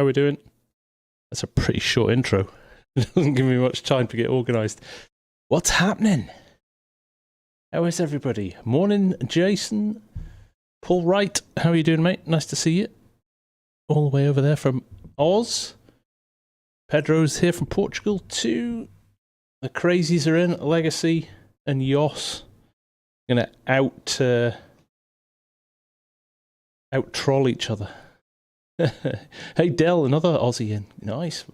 How are we doing? That's a pretty short intro. It doesn't give me much time to get organised. What's happening? How is everybody? Morning, Jason. Paul Wright, how are you doing, mate? Nice to see you. All the way over there from Oz. Pedro's here from Portugal too. The crazies are in. Legacy and Yoss. Gonna out troll each other. Hey Dell, another Aussie in. Nice.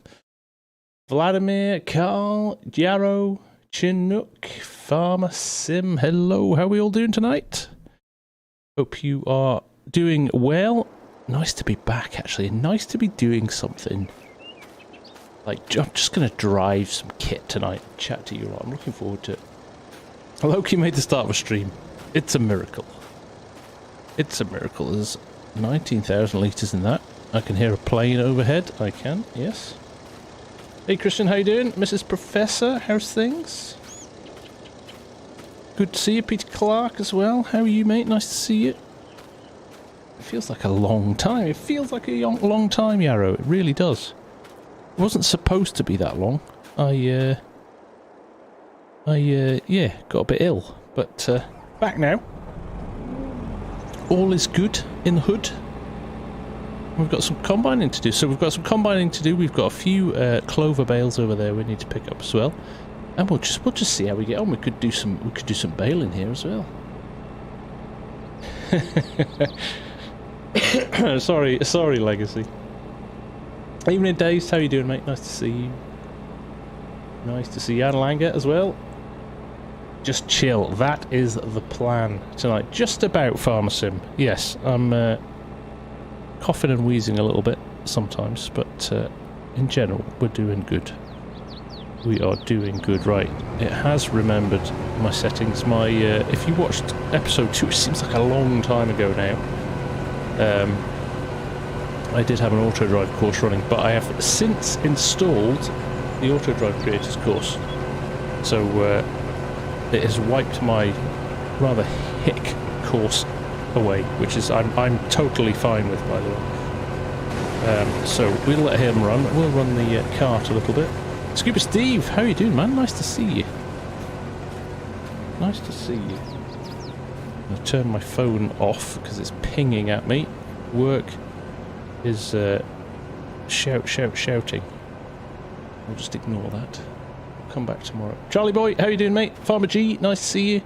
Vladimir, Carl, Yarrow, Chinook, FarmSim. Hello, how are we all doing tonight? Hope you are doing well. Nice to be back, actually. Nice to be doing something. Like, I'm just going to drive some kit tonight and chat to you all. I'm looking forward to it. Loki made the start of a stream. It's a miracle. It's a miracle. There's 19,000 litres in that. I can hear a plane overhead. I can, yes. Hey Christian, how you doing? Mrs. Professor, how's things? Good to see you. Peter Clark as well. How are you, mate? Nice to see you. It feels like a long time. It feels like a long time, Yarrow. It really does. It wasn't supposed to be that long. Yeah, got a bit ill. But, back now. All is good in the hood. We've got some combining to do. So we've got some combining to do. We've got a few clover bales over there we need to pick up as well. And we'll just see how we get on. We could do some bale in here as well. sorry, Legacy. Evening Days, how you doing, mate? Nice to see you. Nice to see Jan Langer as well. Just chill. That is the plan tonight. Just about FarmSim. Yes, I'm coughing and wheezing a little bit sometimes, but in general, we're doing good. We are doing good, right. It has remembered my settings. My if you watched episode 2, which seems like a long time ago now, I did have an AutoDrive course running, but I have since installed the AutoDrive Creators course. So it has wiped my rather hick course away, which is I'm totally fine with, by the way. So we'll let him run. We'll run the cart a little bit. Scuba Steve, how you doing, man? Nice to see you. Nice to see you. I'm going to turn my phone off because it's pinging at me. Work is shouting. I'll just ignore that. I'll come back tomorrow. Charlie boy, how you doing, mate? Farmer G, nice to see you.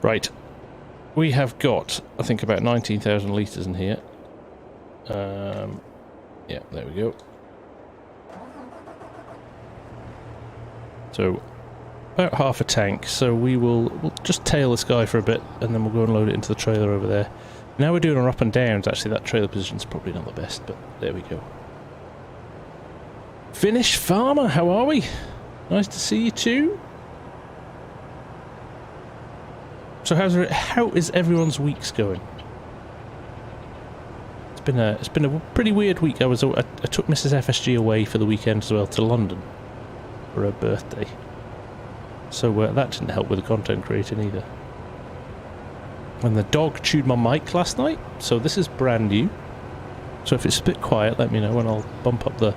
Right. We have got, I think, about 19,000 litres in here. Yeah, there we go. So, about half a tank. So we'll just tail this guy for a bit, and then we'll go and load it into the trailer over there. Now we're doing our up and downs. Actually, that trailer position's probably not the best, but there we go. Finnish Farmer, how are we? Nice to see you too. So how is everyone's weeks going? It's been a pretty weird week. I took Mrs. FSG away for the weekend as well to London for her birthday. So that didn't help with the content creating either. And the dog chewed my mic last night, so this is brand new. So if it's a bit quiet, let me know and I'll bump up the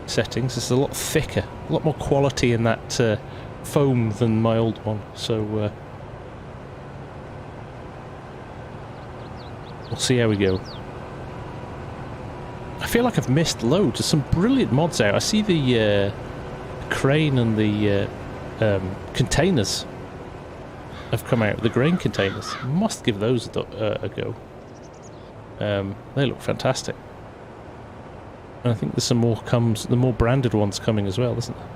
settings. It's a lot thicker, a lot more quality in that foam than my old one. So we'll see how we go. I feel like I've missed loads. There's some brilliant mods out. I see the crane and the containers have come out. The grain containers. Must give those a go. They look fantastic. And I think there's some more the more branded ones coming as well, isn't there?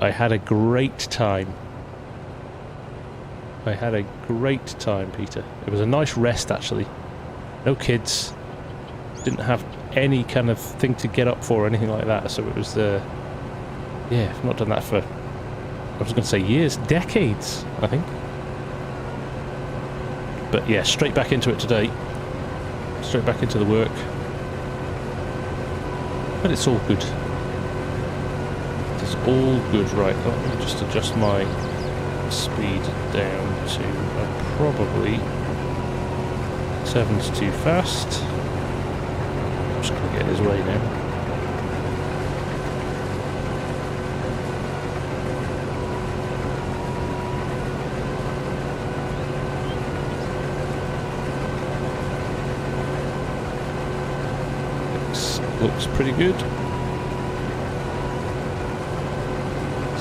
I had a great time. Peter. It was a nice rest, actually. No kids. Didn't have any kind of thing to get up for or anything like that. So it was, yeah, I've not done that for, I was going to say years, decades, I think. But yeah, straight back into it today. Straight back into the work. But it's all good. It's all good, right? Let me just adjust my speed down to probably 7's too fast. I'm just going to get his way now. Looks pretty good.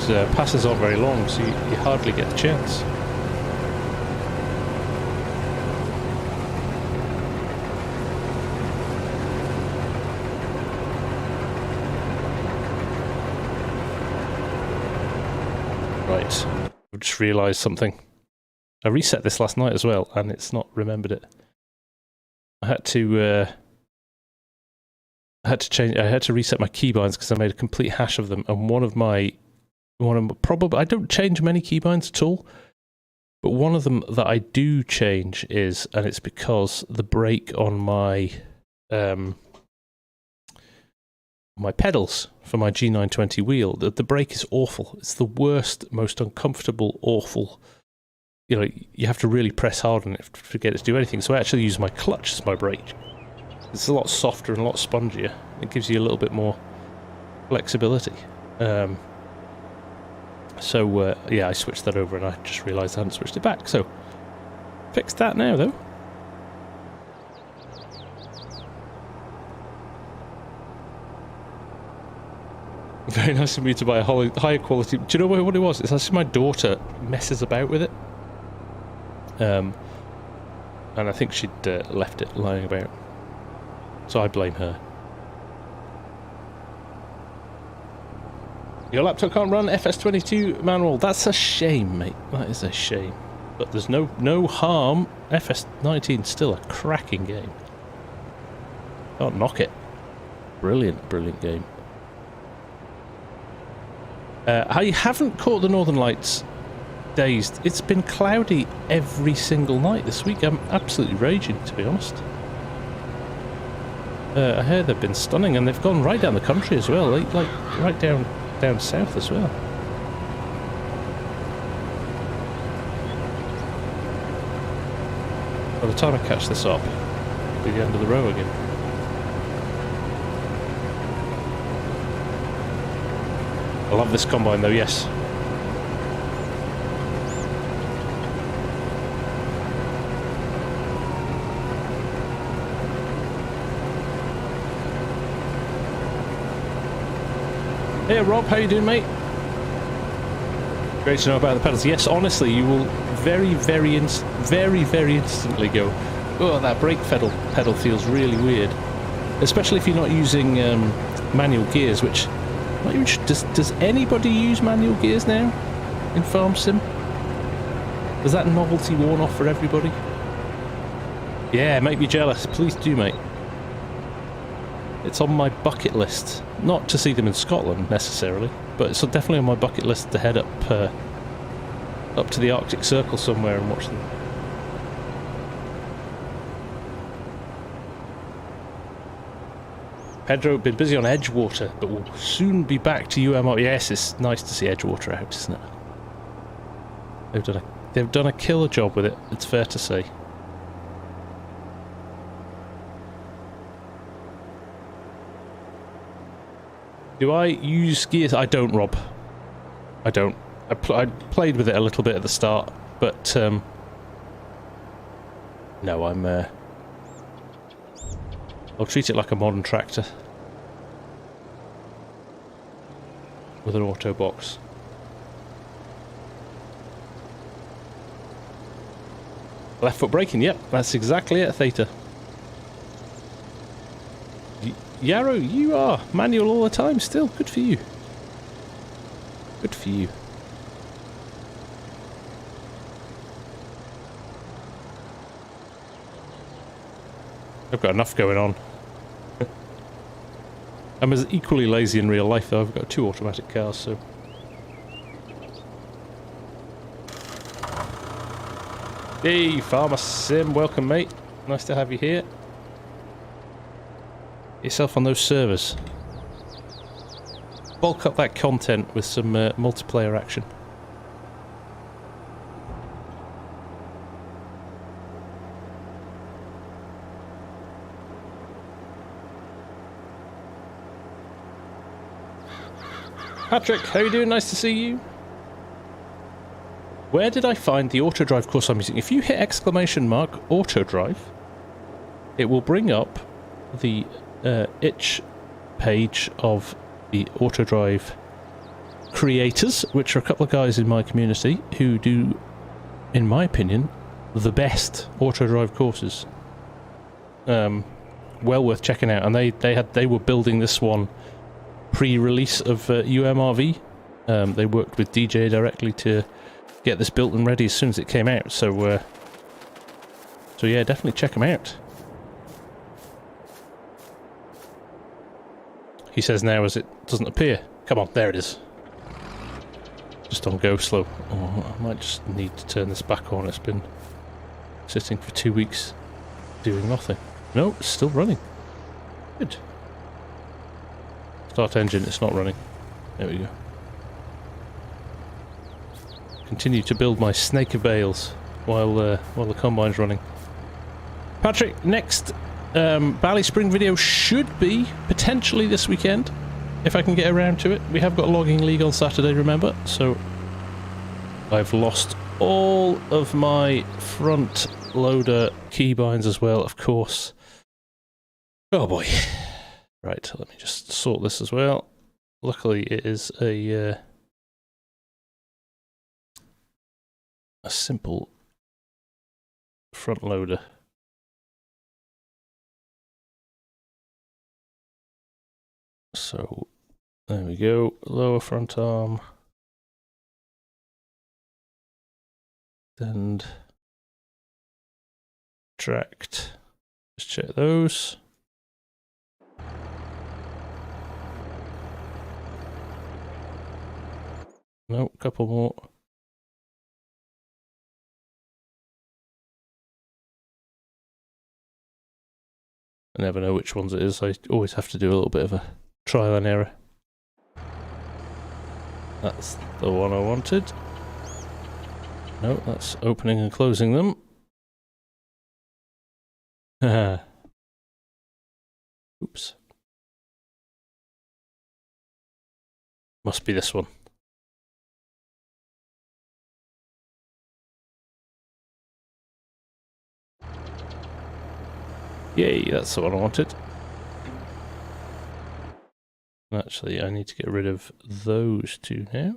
So passes aren't very long, so you hardly get the chance. Right, I've just realised something. I reset this last night as well, and it's not remembered it. I had to reset my keybinds because I made a complete hash of them, and one of probably, I don't change many keybinds at all, but one of them that I do change is, and it's because the brake on my my pedals for my G920 wheel, the brake is awful. It's the worst, most uncomfortable, awful. You know, you have to really press hard on it to get it to do anything. So I actually use my clutch as my brake. It's a lot softer and a lot spongier. It gives you a little bit more flexibility. Yeah, I switched that over and I just realised I hadn't switched it back. So, fixed that now though. Very nice of me to buy a higher quality. Do you know what it was? It's actually my daughter messes about with it. And I think she'd left it lying about. So I blame her. Your laptop can't run FS22 manual. That's a shame, mate. That is a shame. But there's no harm. FS19 still a cracking game. Can't knock it. Brilliant, brilliant game. I haven't caught the Northern Lights dazed. It's been cloudy every single night this week. I'm absolutely raging, to be honest. I heard they've been stunning, and they've gone right down the country as well, like right down south as well. By the time I catch this up, it'll be the end of the row again. I love this combine though, yes. Hey Rob, how you doing, mate? Great to know about the pedals. Yes, honestly, you will very, very instantly go, oh, that brake pedal feels really weird. Especially if you're not using manual gears, which... Does anybody use manual gears now in FarmSim? Is that novelty worn off for everybody? Yeah, make me jealous. Please do, mate. It's on my bucket list. Not to see them in Scotland, necessarily, but it's definitely on my bucket list to head up to the Arctic Circle somewhere and watch them. Pedro, been busy on Edgewater, but will soon be back to UMRV. Yes, it's nice to see Edgewater out, isn't it? They've done a killer job with it, it's fair to say. Do I use gears? I don't, Rob. I don't. I played with it a little bit at the start, but no, I'll treat it like a modern tractor with an auto box. Left foot braking, yep, that's exactly it, Theta. Yarrow, you are manual all the time still. Good for you. Good for you. I've got enough going on. I'm as equally lazy in real life though. I've got 2 automatic cars, so... Hey, FarmSim, welcome mate. Nice to have you here. Get yourself on those servers. Bulk up that content with some multiplayer action. Patrick, how you doing? Nice to see you. Where did I find the AutoDrive course I'm using? If you hit exclamation mark AutoDrive, it will bring up the itch page of the AutoDrive creators, which are a couple of guys in my community who do, in my opinion, the best AutoDrive courses. Well worth checking out. And they were building this one pre-release of UMRV. They worked with DJ directly to get this built and ready as soon as it came out. So yeah, definitely check them out. He says now as it doesn't appear. Come on, there it is. Just on go slow. Oh, I might just need to turn this back on. It's been sitting for 2 weeks doing nothing. No, it's still running. Good. Start engine, it's not running. There we go. Continue to build my snake of bales while the combine's running. Patrick, next Bally Spring video should be potentially this weekend, if I can get around to it. We have got a logging league on Saturday, remember, so I've lost all of my front loader keybinds as well, of course. Oh boy. Right, let me just sort this as well. Luckily it is a simple front loader. So there we go, lower front arm, and tract. Just check those. No, couple more. I never know which ones it is. I always have to do a little bit of a trial and error. That's the one I wanted. No, that's opening and closing them. Oops. Must be this one. Yay, that's the one I wanted. Actually, I need to get rid of those two now.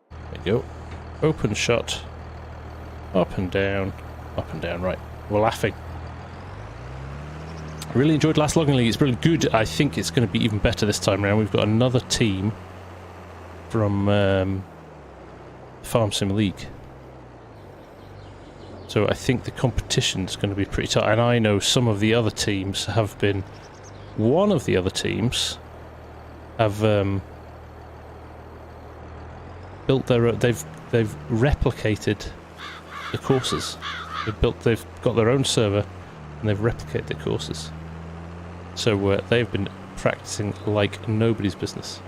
There we go. Open, shut. Up and down. Up and down. Right. We're laughing. I really enjoyed last logging league. It's really good. I think it's going to be even better this time around. We've got another team from FarmSim League. So I think the competition's going to be pretty tight. And I know some of the other teams have been... One of the other teams have built their... They've replicated the courses. They've got their own server and they've replicated the courses. So they've been practicing like nobody's business.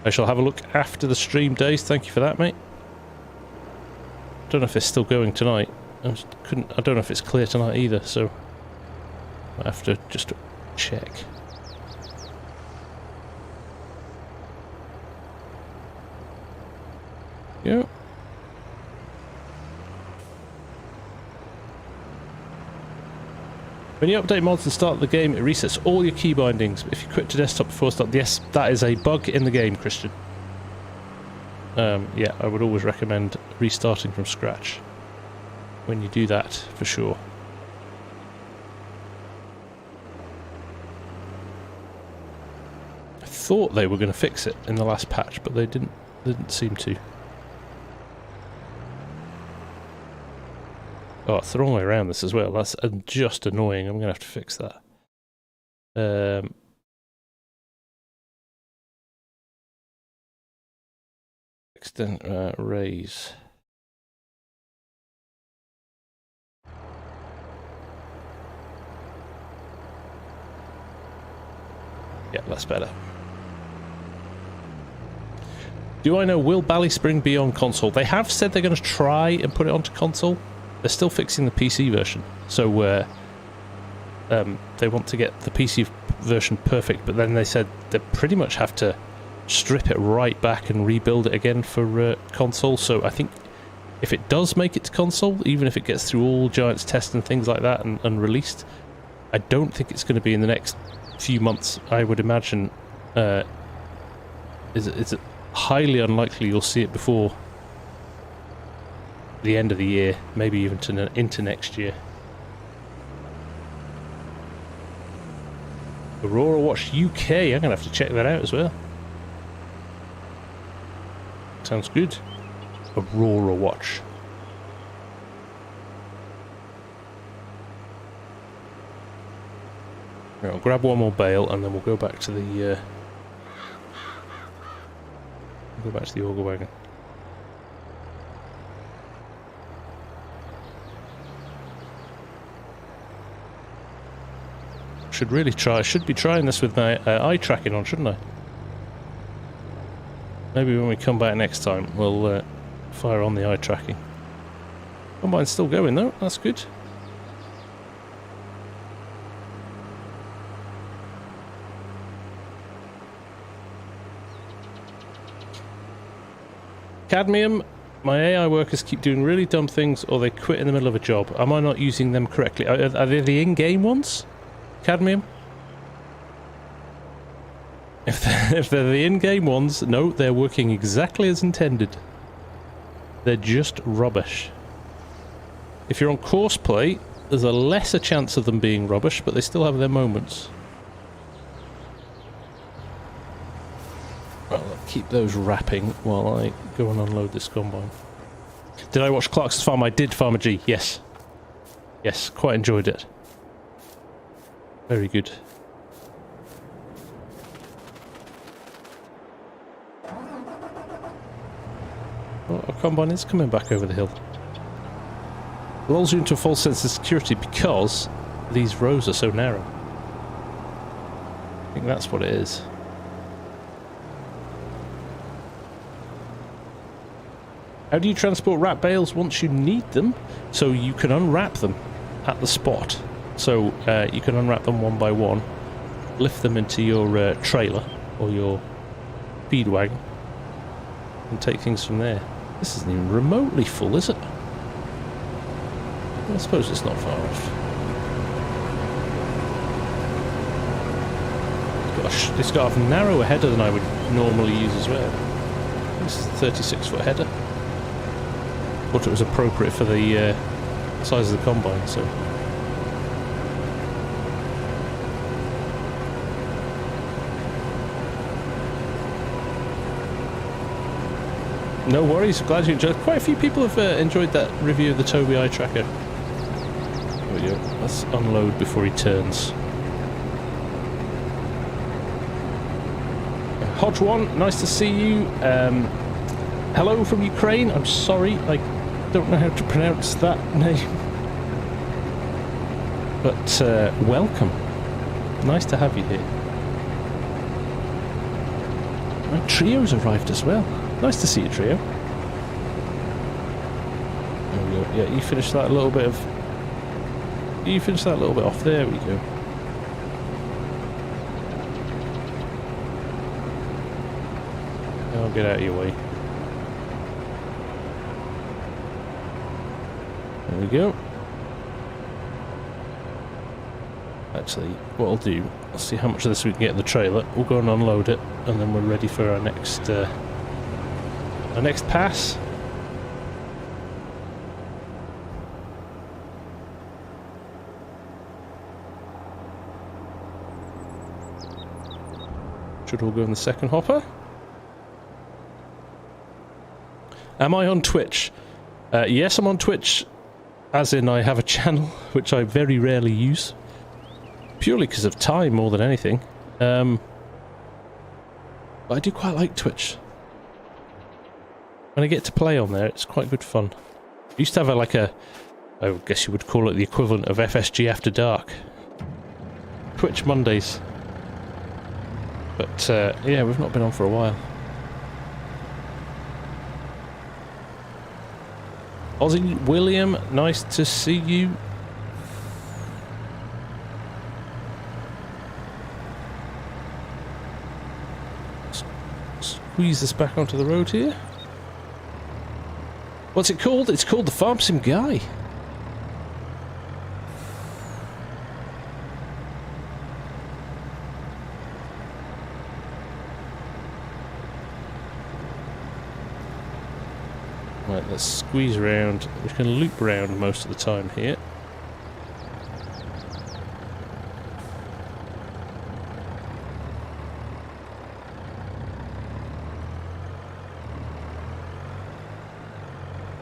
I shall have a look after the stream days. Thank you for that, mate. Don't know if it's still going tonight. I don't know if it's clear tonight either, so I have to just check. Yeah. When you update mods and start the game, it resets all your key bindings. If you quit to desktop before start, yes, that is a bug in the game, Christian. Yeah, I would always recommend restarting from scratch when you do that, for sure. I thought they were going to fix it in the last patch, but they didn't seem to. Oh, it's the wrong way around this as well. That's just annoying. I'm going to have to fix that. Extend, raise. Yeah, that's better. Do I know, will Ballyspring be on console? They have said they're going to try and put it onto console. They're still fixing the PC version. So they want to get the PC version perfect, but then they said they pretty much have to strip it right back and rebuild it again for console. So I think if it does make it to console, even if it gets through all Giants tests and things like that and released, I don't think it's going to be in the next few months. I would imagine it's highly unlikely you'll see it before the end of the year, maybe even into next year. Aurora Watch UK, I'm going to have to check that out as well. Sounds good. Aurora Watch. Right, I'll grab one more bale and then we'll go back to the auger wagon. Should be trying this with my eye tracking on, shouldn't I? Maybe when we come back next time, we'll fire on the eye tracking. Combine's still going though, that's good. Cadmium, my AI workers keep doing really dumb things or they quit in the middle of a job. Am I not using them correctly? Are they the in-game ones? Cadmium? If they're the in-game ones, no, they're working exactly as intended. They're just rubbish. If you're on course play, there's a lesser chance of them being rubbish, but they still have their moments. Well, I'll keep those wrapping while I go and unload this combine. Did I watch Clark's Farm? I did, Farmer G, yes. Yes, quite enjoyed it. Very good. Oh, our combine is coming back over the hill. It lulls you into a false sense of security because these rows are so narrow. I think that's what it is. How do you transport wrap bales once you need them? So you can unwrap them at the spot. So you can unwrap them one by one, lift them into your trailer or your feed wagon and take things from there. This isn't even remotely full, is it? I suppose it's not far off. Gosh, it's got a narrower header than I would normally use as well. This is a 36-foot header. Thought it was appropriate for the size of the combine, so... No worries, glad you enjoyed. Quite a few people have enjoyed that review of the Toby eye tracker. There we go. Let's unload before he turns. Hodge1, nice to see you. Hello from Ukraine. I'm sorry, I don't know how to pronounce that name. But welcome. Nice to have you here. My trio's arrived as well. Nice to see you, Trio. There we go. Yeah, you finished that a little bit of... You finished that a little bit off. There we go. I'll get out of your way. There we go. Actually, what I'll do, I'll see how much of this we can get in the trailer. We'll go and unload it, and then we're ready for our next pass. Should all go in the second hopper. Am I on Twitch? Yes, I'm on Twitch, as in I have a channel, which I very rarely use. Purely because of time more than anything. But I do quite like Twitch. When I get to play on there, it's quite good fun. I used to have I guess you would call it the equivalent of FSG After Dark. Twitch Mondays. But yeah, we've not been on for a while. Aussie William, nice to see you. Squeeze this back onto the road here. What's it called? It's called the FARMSIMGUY. Right, let's squeeze around. We can loop around most of the time here.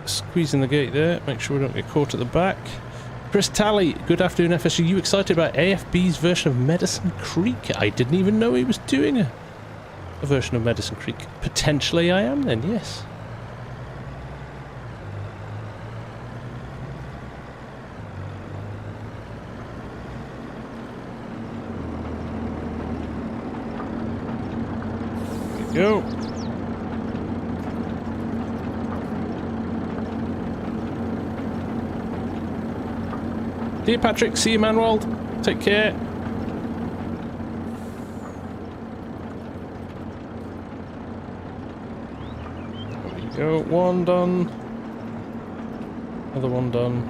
Squeezing the gate there, make sure we don't get caught at the back. Chris Talley, good afternoon FS. Are you excited about AFB's version of Medicine Creek? I didn't even know he was doing a version of Medicine Creek. Potentially I am then, yes. There we go. Dear Patrick, see you, Manwald. Take care. There we go. One done. Another one done.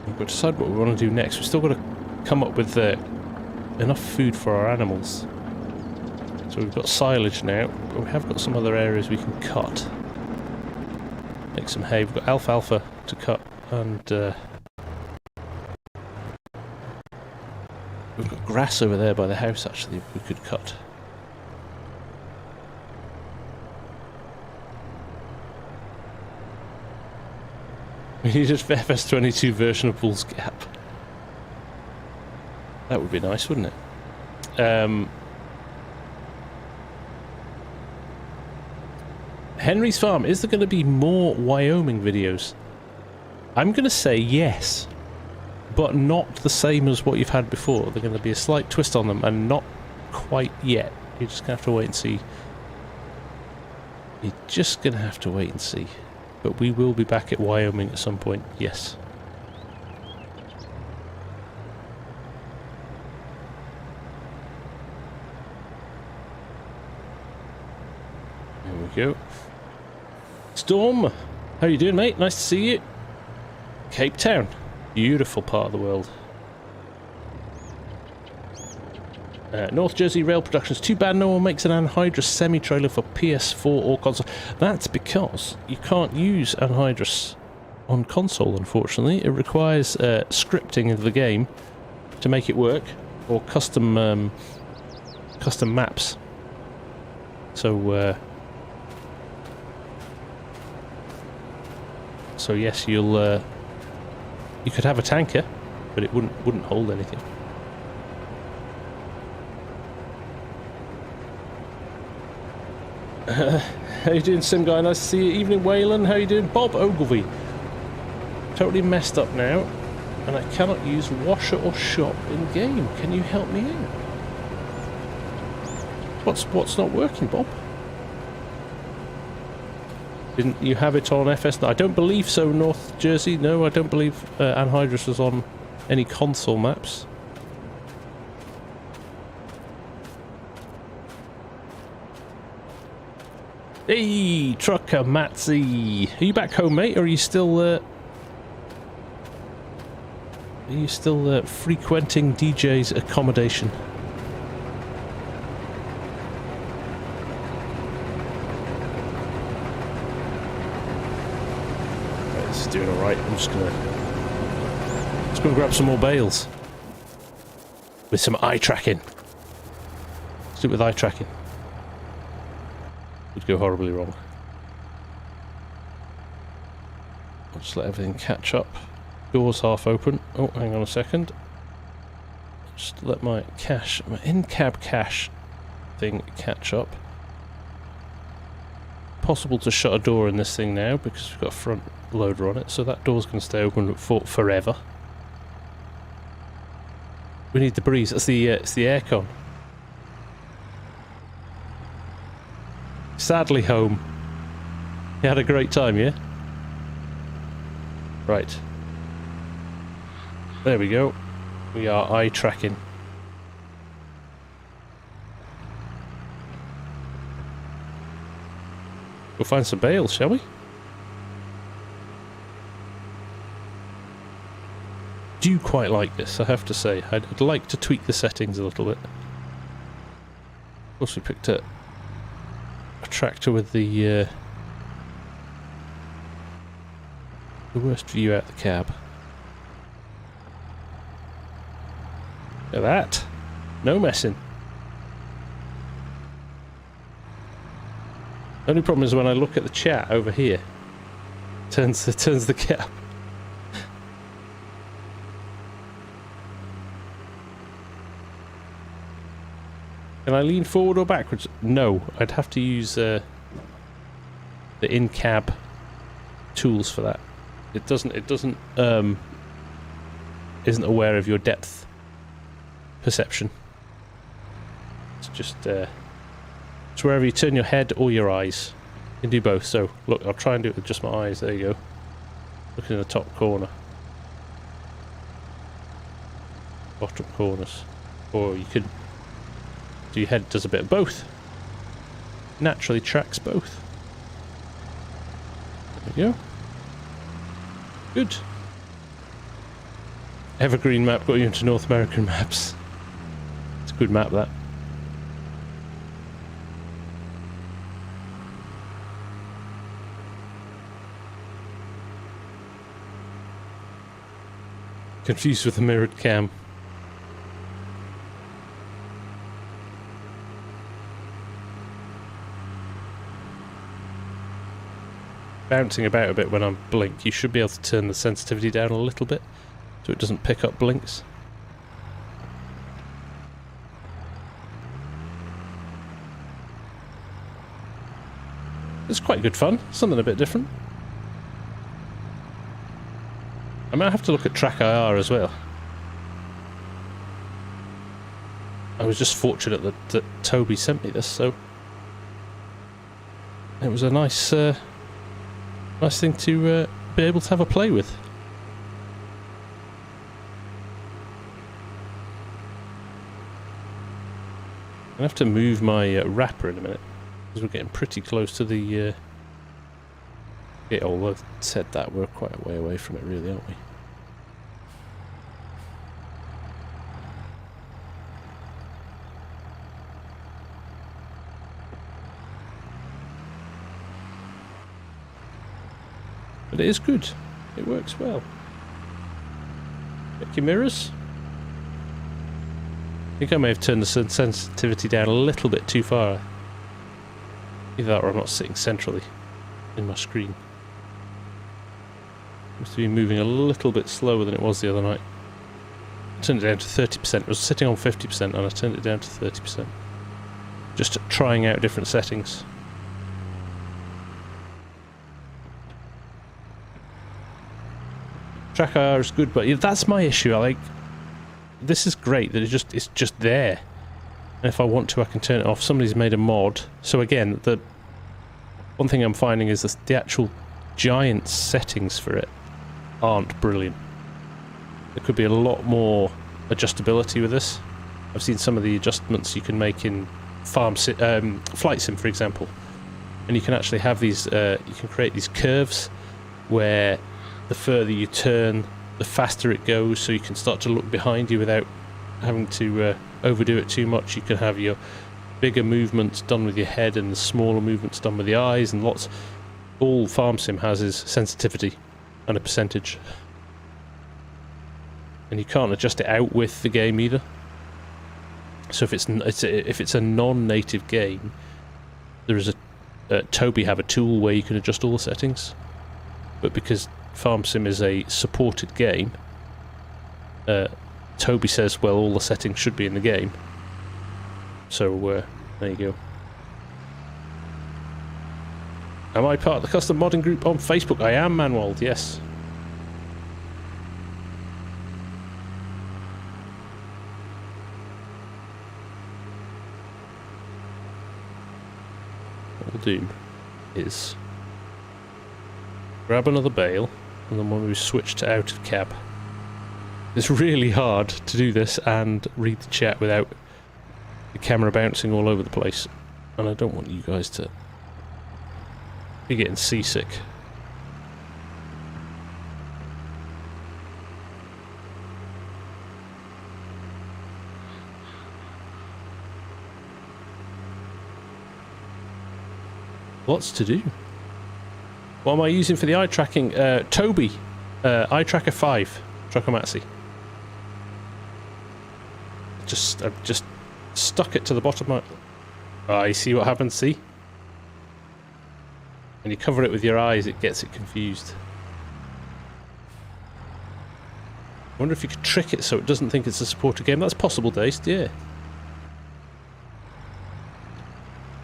We've got to decide what we want to do next. We've still got to come up with enough food for our animals. So we've got silage now, but we have got some other areas we can cut. Make some hay. We've got alfalfa to cut. And we've got grass over there by the house actually we could cut. We need a FS22 version of Bull's Gap. That would be nice, wouldn't it? Henry's Farm, is there going to be more Wyoming videos? I'm going to say yes, but not the same as what you've had before. There's going to be a slight twist on them, and not quite yet. You're just going to have to wait and see. You're just going to have to wait and see. But we will be back at Wyoming at some point, yes. There we go. Storm, how you doing, mate? Nice to see you. Cape Town, beautiful part of the world. North Jersey Rail Productions, too bad no one makes an anhydrous semi-trailer for PS4 or console. That's because you can't use anhydrous on console, unfortunately. It requires scripting of the game to make it work, or custom custom maps. So yes, you'll you could have a tanker, but it wouldn't hold anything. How you doing, Sim Guy? Nice to see you. Evening, Wayland. How you doing? Bob Ogilvie. Totally messed up now, and I cannot use washer or shop in game. Can you help me out? What's not working, Bob? Didn't you have it on FS? I don't believe so, North Jersey. No, I don't believe anhydrous was on any console maps. Hey, Trucker Matsy. Are you back home, mate, or are you still frequenting DJ's accommodation? Right, this is doing alright. I'm just gonna grab some more bales. With some eye tracking. Let's do it with eye tracking. Would go horribly wrong. I'll just let everything catch up. Doors half open. Oh, hang on a second. Just let my cache, my in-cab cache thing catch up. Possible to shut a door in this thing now because we've got a front loader on it, so that door's going to stay open for forever. We need the breeze. It's the aircon. Sadly home. You had a great time, yeah? Right. There we go. We are eye tracking. We'll find some bales, shall we? Do quite like this, I have to say. I'd like to tweak the settings a little bit. Of course, we picked a tractor with the worst view out the cab. Look at that. No messing. Only problem is when I look at the chat over here, turns the cab. Can I lean forward or backwards? No, I'd have to use the in-cab tools for that. It doesn't isn't aware of your depth perception. It's just it's wherever you turn your head or your eyes. You can do both. So look, I'll try and do it with just my eyes. There you go. Looking in the top corner, bottom corners, or you could. Your head does a bit of both. Naturally tracks both. There we go. Good. Evergreen map got you into North American maps. It's a good map, that. Confused with the mirrored cam. Bouncing about a bit when I blink. You should be able to turn the sensitivity down a little bit so it doesn't pick up blinks. It's quite good fun, something a bit different. I might have to look at Track IR as well. I was just fortunate that Toby sent me this, so it was a nice nice thing to be able to have a play with. I'm going to have to move my wrapper in a minute, because we're getting pretty close to the... yeah, although I've said that, we're quite a way away from it really, aren't we? But it is good. It works well. Check your mirrors. I think I may have turned the sensitivity down a little bit too far. Either that or I'm not sitting centrally in my screen. Seems to be moving a little bit slower than it was the other night. I turned it down to 30%. It was sitting on 50% and I turned it down to 30%. Just trying out different settings. Track IR is good, but that's my issue. This is great that it's just there, and if I want to, I can turn it off. Somebody's made a mod. So again, the one thing I'm finding is that the actual giant settings for it aren't brilliant. There could be a lot more adjustability with this. I've seen some of the adjustments you can make in Flight Sim, for example, and you can actually have these. You can create these curves where the further you turn, the faster it goes, so you can start to look behind you without having to overdo it too much. You can have your bigger movements done with your head and the smaller movements done with the eyes, and lots. All FarmSim has is sensitivity and a percentage, and you can't adjust it out with the game either. So if it's a non-native game, there is Toby have a tool where you can adjust all the settings, but because FarmSim is a supported game, Toby says, well, all the settings should be in the game. So, there you go. Am I part of the custom modding group on Facebook? I am, Manwald, yes. What we'll do is grab another bale. And then when we switch to out of cab. It's really hard to do this and read the chat without the camera bouncing all over the place. And I don't want you guys to be getting seasick. Lots to do. What am I using for the eye tracking? Toby, eye tracker 5, Trokomatsu. I've just stuck it to the bottom of my... Oh, you see what happens, see? When you cover it with your eyes, it gets it confused. I wonder if you could trick it so it doesn't think it's a supported game. That's possible, Daced, yeah.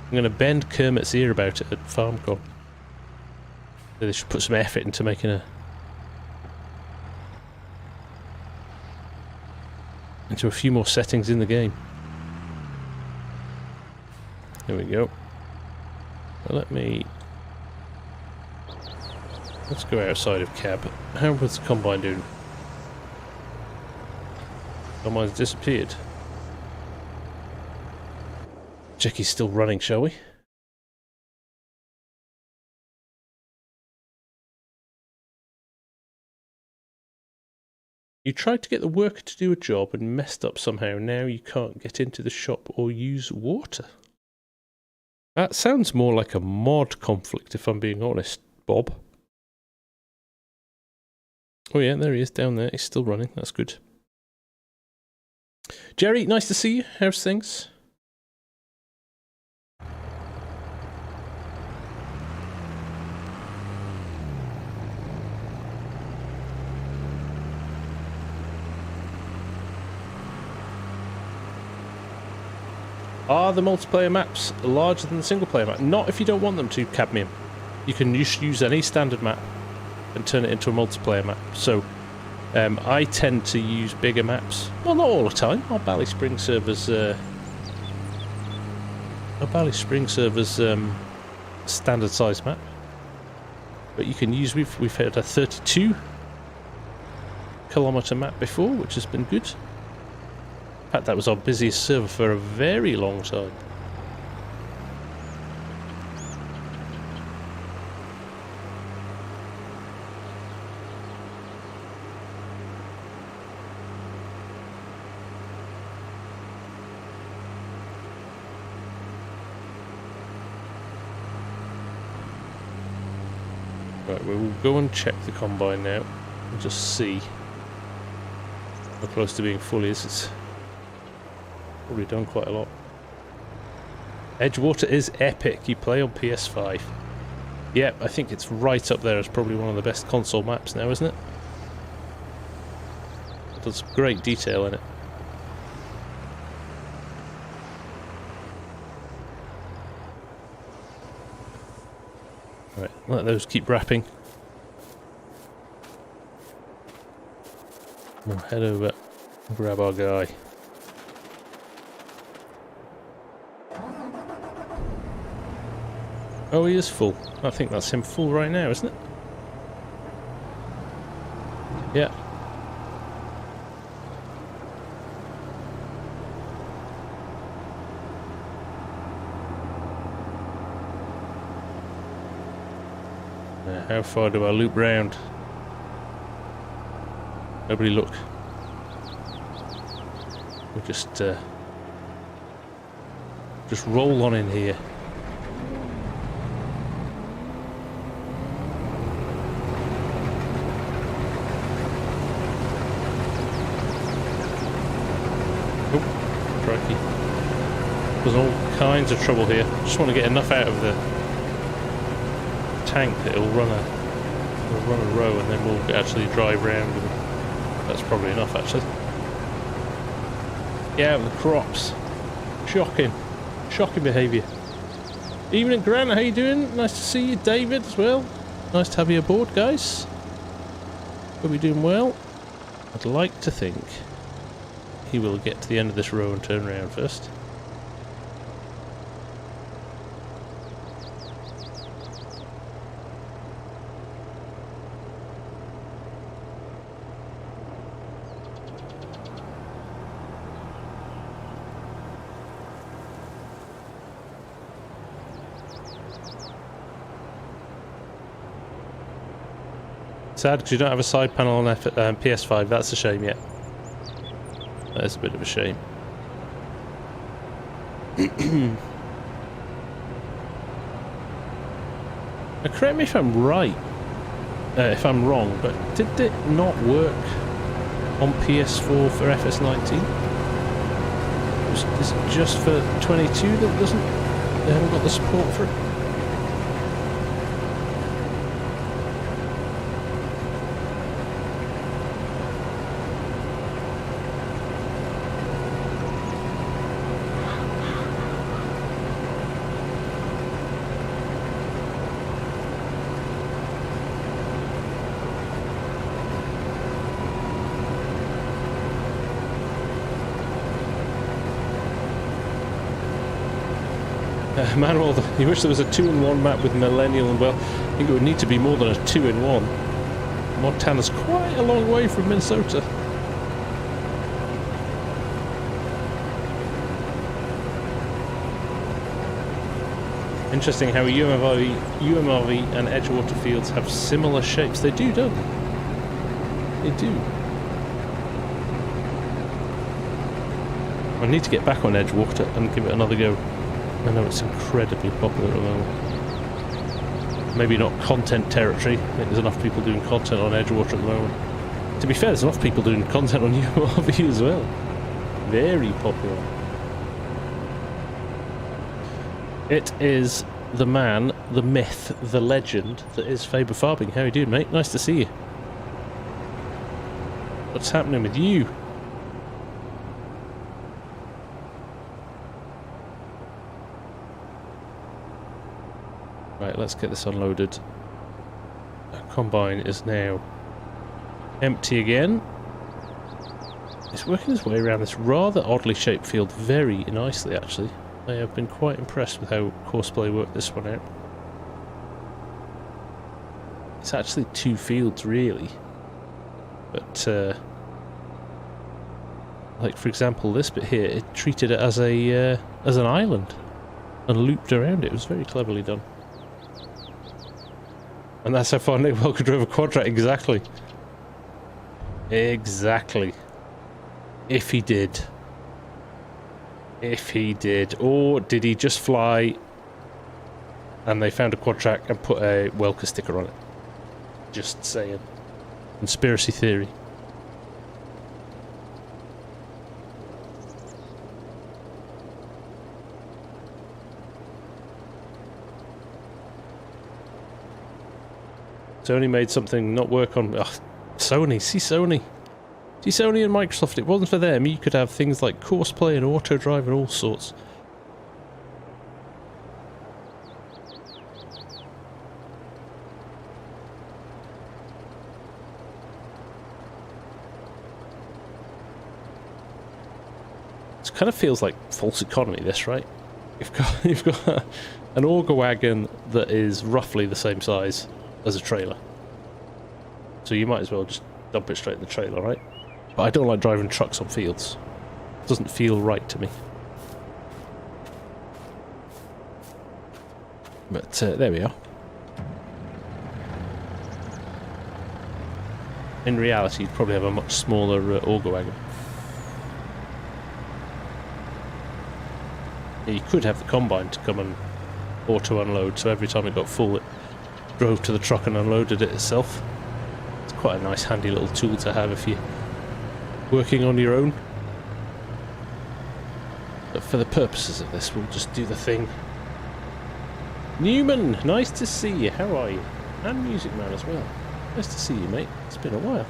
I'm going to bend Kermit's ear about it at FarmCon. They should put some effort into making a... into a few more settings in the game. There we go. Well, let's go outside of cab. How was the combine doing? Combine's disappeared. Check he's still running, shall we? You tried to get the worker to do a job and messed up somehow. Now you can't get into the shop or use water. That sounds more like a mod conflict, if I'm being honest, Bob. Oh yeah, there he is down there. He's still running. That's good. Jerry, nice to see you. How's things? Are the multiplayer maps larger than the single player map? Not if you don't want them to, Cadmium. You can just use any standard map and turn it into a multiplayer map. So I tend to use bigger maps. Well, not all the time. Our Bally Spring servers standard size map. But you can use, we've had a 32-kilometer map before, which has been good. In fact, that was our busiest server for a very long time. Right, we'll go and check the combine now and just see how close to being full is. It's probably done quite a lot. Edgewater is epic. You play on PS5. Yep, I think it's right up there as probably one of the best console maps now, isn't it? It does great detail in it. Right, let those keep wrapping. We'll head over and grab our guy. Oh, he is full. I think that's him full right now, isn't it? Yeah. Now, how far do I loop round? Nobody look. We'll just roll on in here. There's all kinds of trouble here. Just want to get enough out of the tank that it'll run a row, and then we'll actually drive round. And that's probably enough, actually. Yeah, the crops. Shocking behaviour. Evening, Grant. How you doing? Nice to see you, David, as well. Nice to have you aboard, guys. Hope you're doing well. I'd like to think he will get to the end of this row and turn around first. Sad because you don't have a side panel on PS5. That's a shame, yeah. That is a bit of a shame. Now, correct me if I'm right, if I'm wrong, but did it not work on PS4 for FS19? Is it just for 22 that they haven't got the support for it? Manual, you wish there was a 2-in-1 map with Millennial, and well, I think it would need to be more than a 2-in-1. Montana's quite a long way from Minnesota. Interesting how UMRV and Edgewater fields have similar shapes. They do, don't they? They do. I need to get back on Edgewater and give it another go. I know it's incredibly popular at the moment. Maybe not content territory. I think there's enough people doing content on Edgewater at the moment. To be fair, there's enough people doing content on UMRV as well. Very popular. It is the man, the myth, the legend that is Faber Farbing. How are you doing, mate? Nice to see you. What's happening with you? Right, let's get this unloaded. That combine is now empty again. It's working its way around this rather oddly shaped field very nicely, actually. I have been quite impressed with how Courseplay worked this one out. It's actually 2 fields, really. But, like, for example, this bit here, it treated it as an island and looped around it. It was very cleverly done. And that's how far Nick Welker drove a quadrat, exactly. Exactly. If he did. If he did. Or did he just fly and they found a quadrat and put a Welker sticker on it? Just saying. Conspiracy theory. Sony made something not work on... Ugh, Sony, see Sony. See Sony and Microsoft, it wasn't for them, you could have things like Courseplay and AutoDrive and all sorts. It kind of feels like false economy, this, right? You've got an auger wagon that is roughly the same size as a trailer. So you might as well just dump it straight in the trailer, right? But I don't like driving trucks on fields. It doesn't feel right to me. But there we are. In reality, you'd probably have a much smaller auger wagon. Yeah, you could have the combine to come and auto-unload, so every time it got full it drove to the truck and unloaded it itself. It's quite a nice handy little tool to have if you're working on your own. But for the purposes of this, we'll just do the thing. Newman, nice to see you. How are you? And Music Man as well. Nice to see you, mate. It's been a while.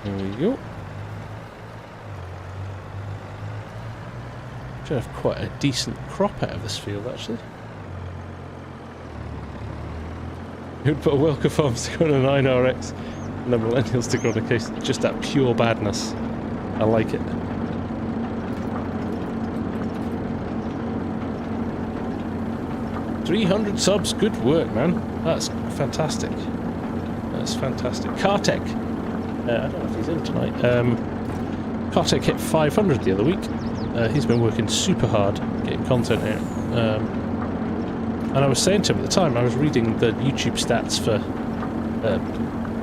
There we go. Should have quite a decent crop out of this field, actually. Who'd put a Welker Farm sticker on a 9RX and a Millennial sticker on a case? Just that pure badness. I like it. $300 subs, good work, man. That's fantastic. That's fantastic. Kartek, I don't know if he's in tonight. Kartik hit 500 the other week. He's been working super hard getting content out. And I was saying to him at the time, I was reading the YouTube stats for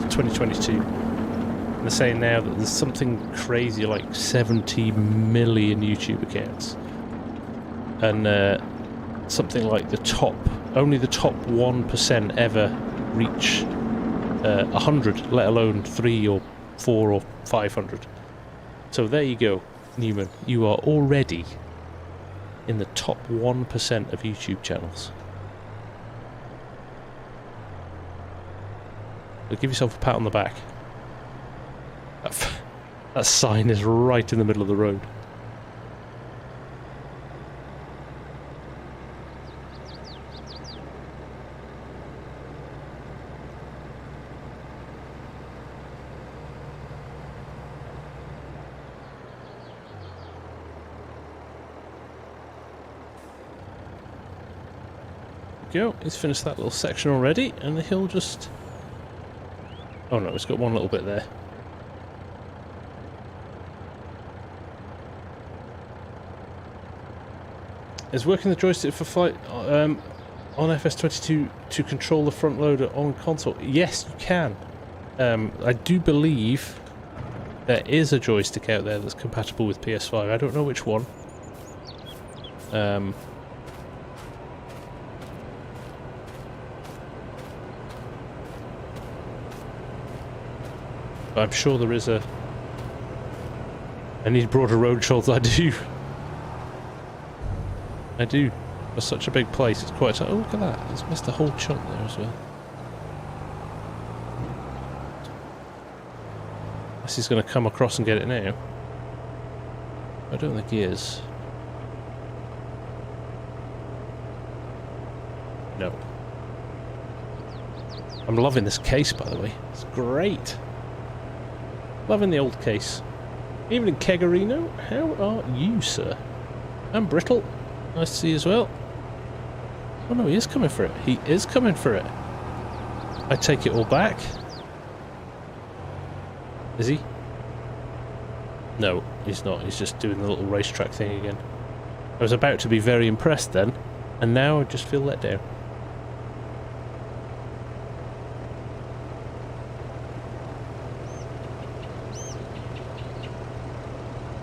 2022. And they're saying now that there's something crazy like 70 million YouTube accounts. And something like only the top 1% ever reach 100, let alone 3 or 4 or 500. So there you go, Newman. You are already in the top 1% of YouTube channels. So give yourself a pat on the back. That sign is right in the middle of the road. Go. He's finished that little section already, and he'll just... Oh no, it's got one little bit there. Is working the joystick for flight on FS22 to control the front loader on console? Yes, you can. I do believe there is a joystick out there that's compatible with PS5. I don't know which one. I'm sure there is a... I need broader road shoals. I do. I do. For such a big place, it's quite... Oh, look at that. It's missed a whole chunk there as well. Unless he's going to come across and get it now. I don't think he is. No. I'm loving this case, by the way. It's great. Loving the old case. Evening, Kegarino. How are you, sir? And Brittle. Nice to see you as well. Oh no, he is coming for it. He is coming for it. I take it all back. Is he? No, he's not. He's just doing the little racetrack thing again. I was about to be very impressed then, and now I just feel let down.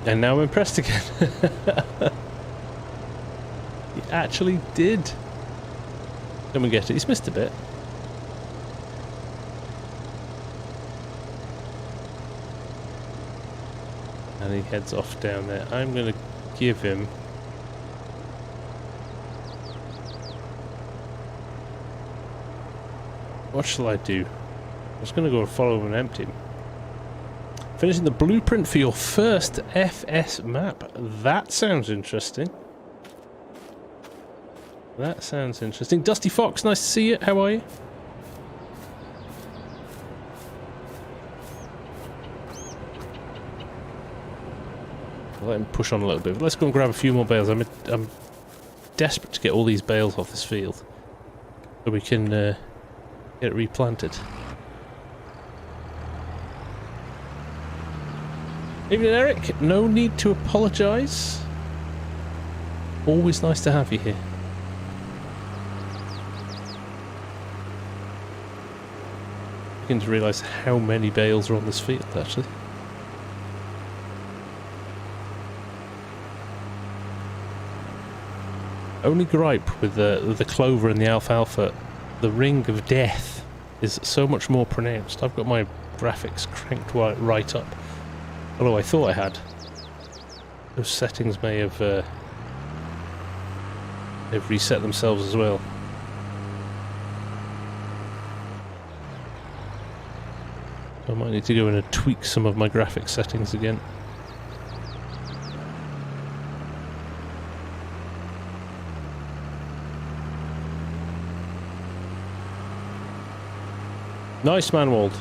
And now I'm impressed again. He actually did. Come and get it. He's missed a bit. And he heads off down there. I'm going to give him... What shall I do? I was going to go and follow him and empty him. Finishing the blueprint for your first FS map. That sounds interesting. That sounds interesting. Dusty Fox, nice to see you. How are you? I'll let him push on a little bit. But let's go and grab a few more bales. I'm desperate to get all these bales off this field. So we can get it replanted. Evening, Eric. No need to apologise. Always nice to have you here. Beginning to realise how many bales are on this field, actually. Only gripe with the clover and the alfalfa, the ring of death is so much more pronounced. I've got my graphics cranked right up. Although I thought I had. Those settings may have they've reset themselves as well. I might need to go in and tweak some of my graphics settings again. Nice, Manwald.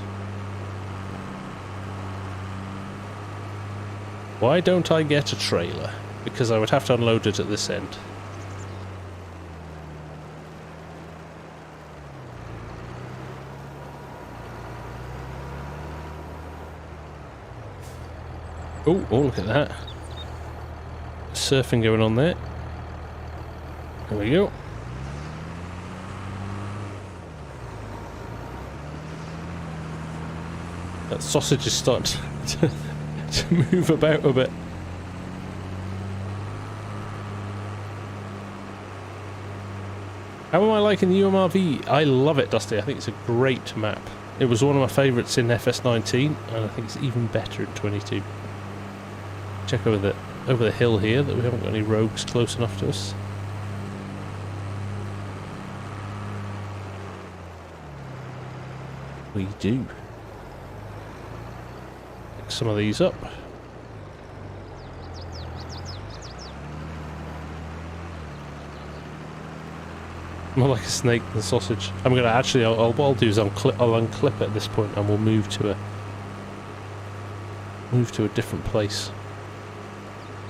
Why don't I get a trailer? Because I would have to unload it at this end. Oh, look at that. Surfing going on there. There we go. That sausage is starting to move about a bit. How am I liking the UMRV? I love it, Dusty. I think it's a great map. It was one of my favourites in FS19, and I think it's even better in 22. Check over the hill here that we haven't got any rogues close enough to us. We do. Pick some of these up. More like a snake than sausage. I'm gonna actually. What I'll do is I'll unclip it at this point, and we'll move to a different place.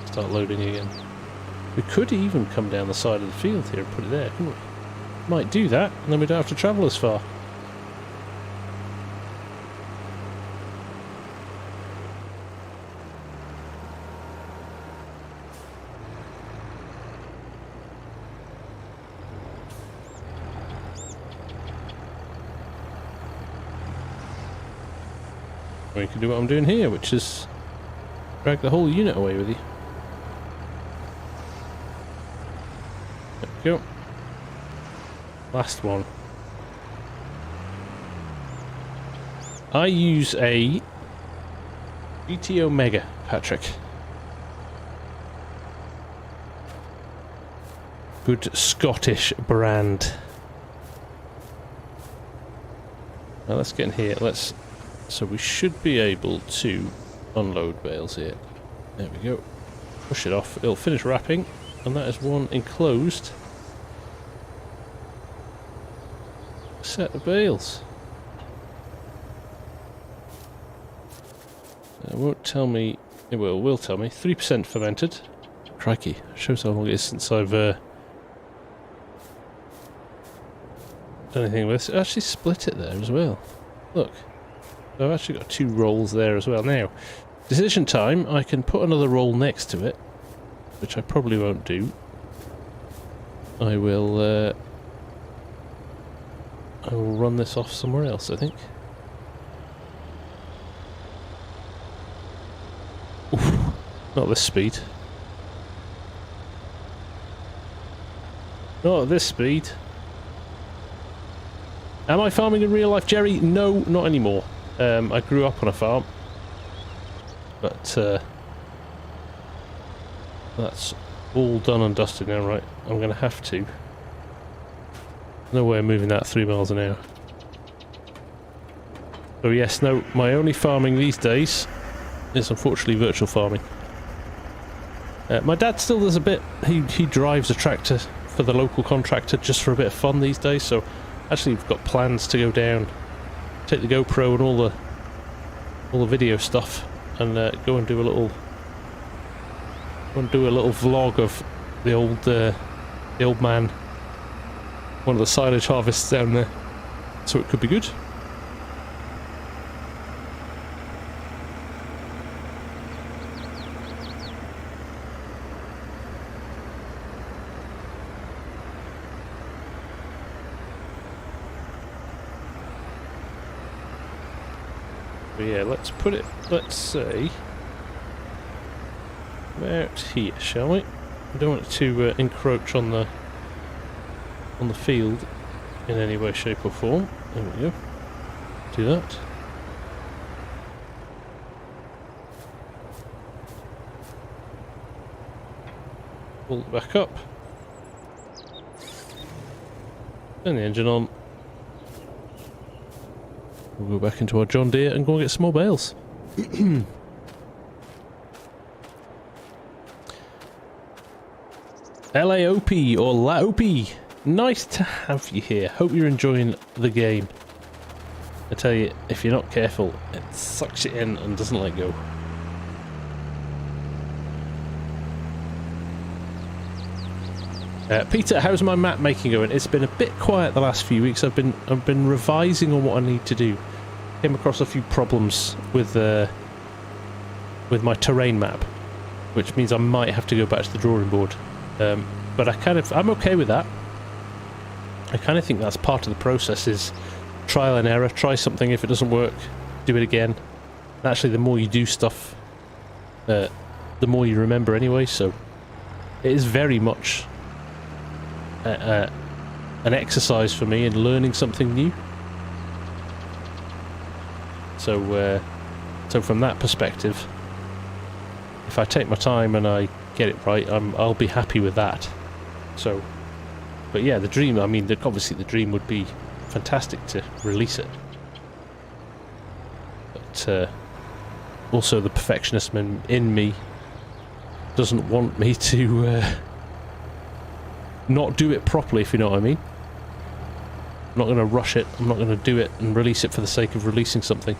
Start loading again. We could even come down the side of the field here and put it there, couldn't we? Might do that, and then we don't have to travel as far. Or you can do what I'm doing here, which is drag the whole unit away with you. There we go. Last one. I use a GT Omega, Patrick. Good Scottish brand. Now let's get in here. So we should be able to unload bales here. There we go. Push it off. It'll finish wrapping, and that is one enclosed set of bales. It won't tell me. It will tell me 3% fermented. Crikey! Shows how long it is since I've done anything with this. It actually split it there as well. Look. I've actually got 2 rolls there as well. Now, decision time, I can put another roll next to it, which I probably won't do. I will run this off somewhere else, I think. Oof, not this speed. Not at this speed. Am I farming in real life, Jerry? No, not anymore. I grew up on a farm, but that's all done and dusted now, right? I'm going to have to. No way I'm moving that 3 miles an hour. So yes, no, my only farming these days is unfortunately virtual farming. My dad still does a bit. He drives a tractor for the local contractor just for a bit of fun these days, so actually we've got plans to go down, take the GoPro and all the video stuff, and go and do a little vlog of the old man, one of the silage harvests down there. So it could be good. But yeah, let's put it, let's say, about here, shall we? I don't want it to encroach on the field in any way, shape or form. There we go. Do that. Pull it back up. Turn the engine on. We'll go back into our John Deere and go and get some more bales. LAOP or LAOP, nice to have you here. Hope you're enjoying the game. I tell you, if you're not careful, it sucks you in and doesn't let go. Peter, how's my map making going? It's been a bit quiet the last few weeks. I've been revising on what I need to do. Came across a few problems with with my terrain map, which means I might have to go back to the drawing board. But I'm okay with that. I kind of think that's part of the process, is trial and error. Try something, if it doesn't work, do it again. And actually, the more you do stuff, the more you remember anyway, so it is very much an exercise for me in learning something new. So from that perspective, if I take my time and I get it right, I'll be happy with that. So, but yeah, the dream, I mean, obviously the dream would be fantastic to release it. But also the perfectionist in me doesn't want me to not do it properly, if you know what I mean. I'm not going to rush it, I'm not going to do it and release it for the sake of releasing something.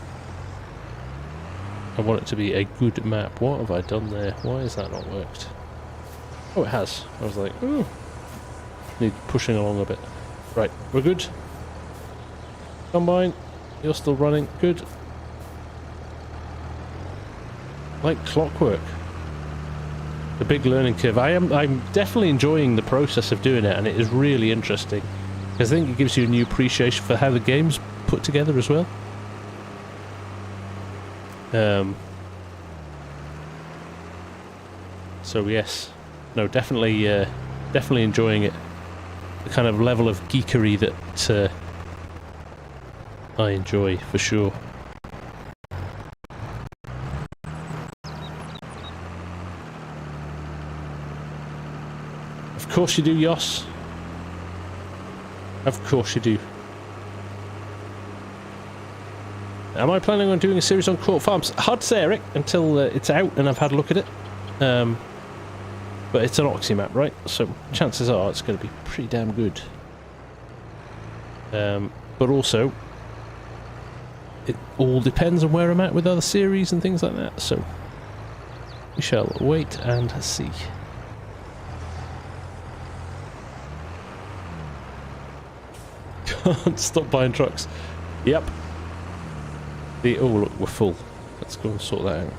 I want it to be a good map. What have I done there? Why has that not worked? Oh, it has. I was like, oh, need pushing along a bit. Right, we're good. Combine, you're still running. Good. Like clockwork. The big learning curve. I'm definitely enjoying the process of doing it, and it is really interesting. Because I think it gives you a new appreciation for how the game's put together as well. So yes, no, definitely enjoying it. The kind of level of geekery that I enjoy, for sure. Of course you do, Yoss. Of course you do. Am I planning on doing a series on Court Farms? Hard to say, Eric, until it's out and I've had a look at it. But it's an Oxy map, right? So chances are it's going to be pretty damn good. But also, it all depends on where I'm at with other series and things like that. So we shall wait and see. Can't stop buying trucks. Yep. Oh look, we're full. Let's go and sort that out.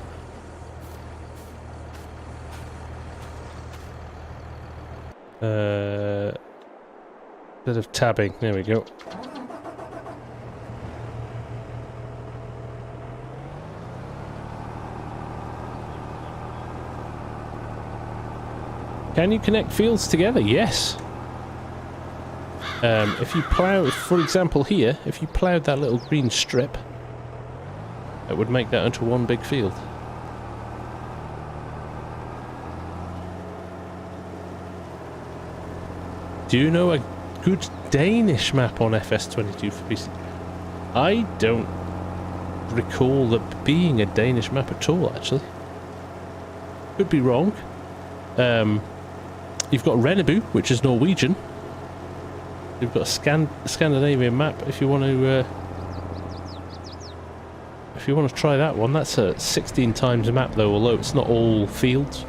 Bit of tabbing. There we go. Can you connect fields together? Yes. If you plough, for example here, if you ploughed that little green strip, it would make that into one big field. Do you know a good Danish map on FS22 for PC? I don't recall there being a Danish map at all, actually. Could be wrong. You've got Rennebu, which is Norwegian. You've got a Scandinavian map if you want to try that one. That's a 16 times a map though, although it's not all fields.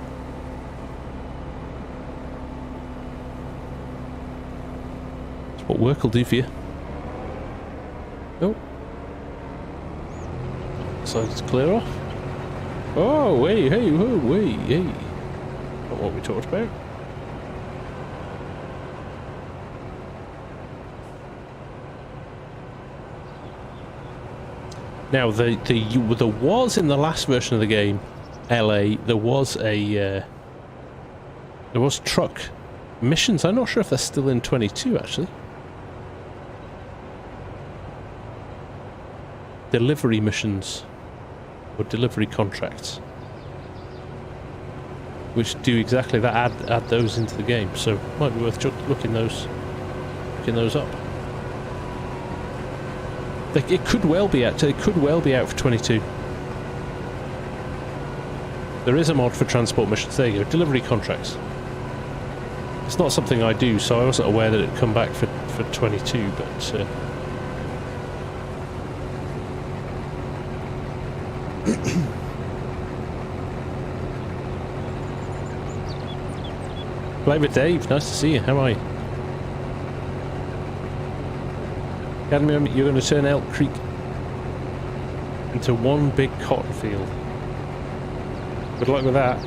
That's what work will do for you. Oh. So it's clear off. Oh, hey, hey. Not what we talked about. Now, there was in the last version of the game, LA, there was truck missions. I'm not sure if they're still in 22 actually. Delivery missions or delivery contracts, which do exactly that. Add those into the game. So might be worth looking those up. It could well be out. It could well be out for 22. There is a mod for transport missions. There you go. Delivery contracts. It's not something I do, so I wasn't aware that it'd come back for 22. But play with Dave. Nice to see you. How are you? Academy, you're going to turn Elk Creek into one big cotton field. Good luck with that.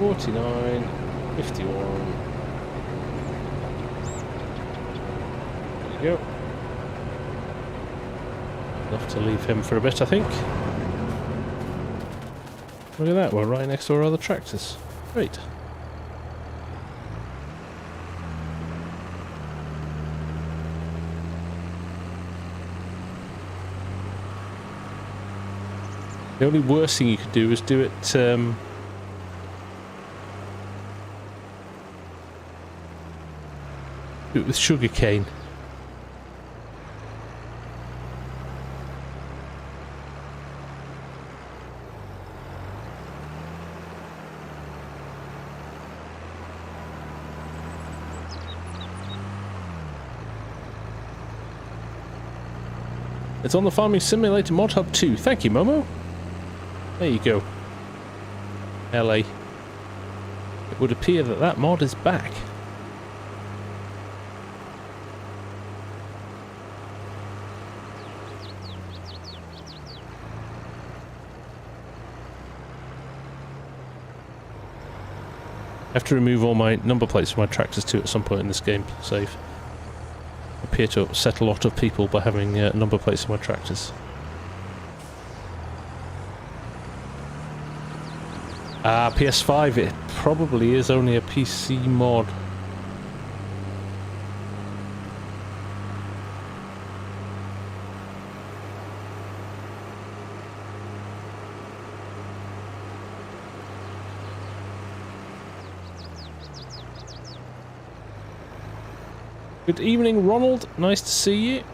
$49, $51. There you go. Enough to leave him for a bit, I think. Look at that, we're right next to our other tractors. Great. The only worst thing you could do is do it do it with sugarcane. It's on the Farming Simulator Mod Hub 2. Thank you, Momo. There you go. LA. It would appear that that mod is back. I have to remove all my number plates from my tractors too at some point in this game. Save. Appear to upset a lot of people by having number plates on my tractors. PS5, it probably is only a PC mod. Good evening, Ronald. Nice to see you.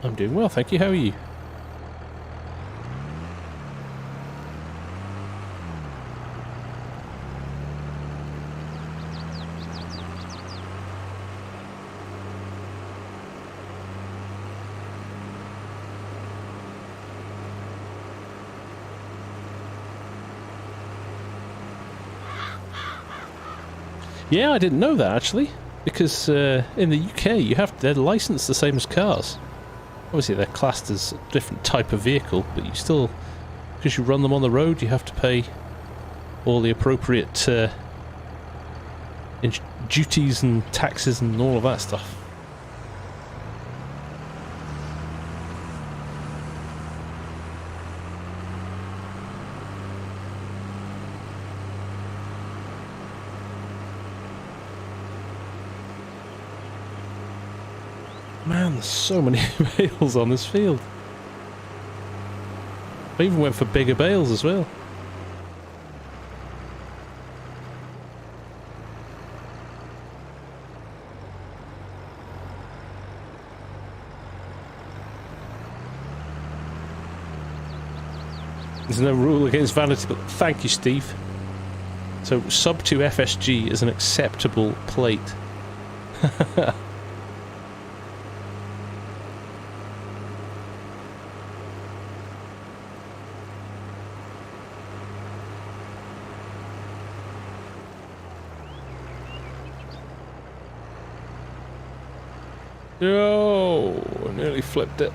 I'm doing well, thank you. How are you? Yeah, I didn't know that actually. Because in the UK, they're licensed the same as cars. Obviously, they're classed as a different type of vehicle, but you still, because you run them on the road, you have to pay all the appropriate duties and taxes and all of that stuff. Man, there's so many bales on this field. I even went for bigger bales as well. There's no rule against vanity, but thank you, Steve. So, sub 2 FSG is an acceptable plate. Oh, I nearly flipped it.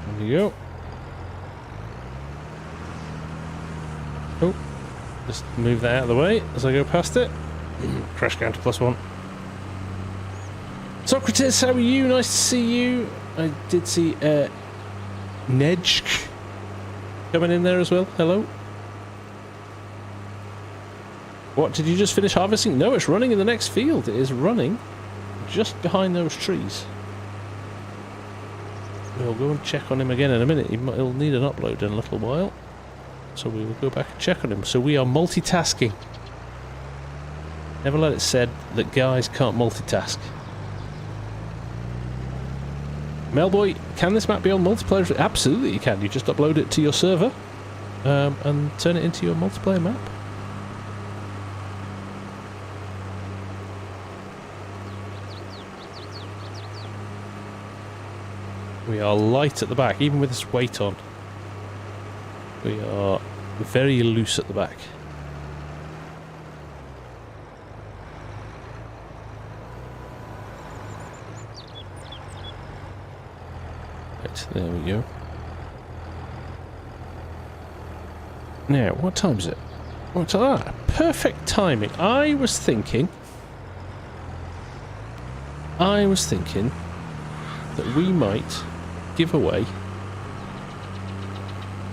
There you go. Oh, just move that out of the way as I go past it. Crash counter +1. Socrates, how are you? Nice to see you. I did see Nedge coming in there as well. Hello. What, did you just finish harvesting? No, it's running in the next field. It is running just behind those trees. We'll go and check on him again in a minute. He'll need an upload in a little while. So we will go back and check on him. So we are multitasking. Never let it said that guys can't multitask. Melboy, can this map be on multiplayer? Absolutely you can. You just upload it to your server and turn it into your multiplayer map. We are light at the back, even with this weight on. We are very loose at the back. Right, there we go. Now, what time is it? Perfect timing. I was thinking that we might give away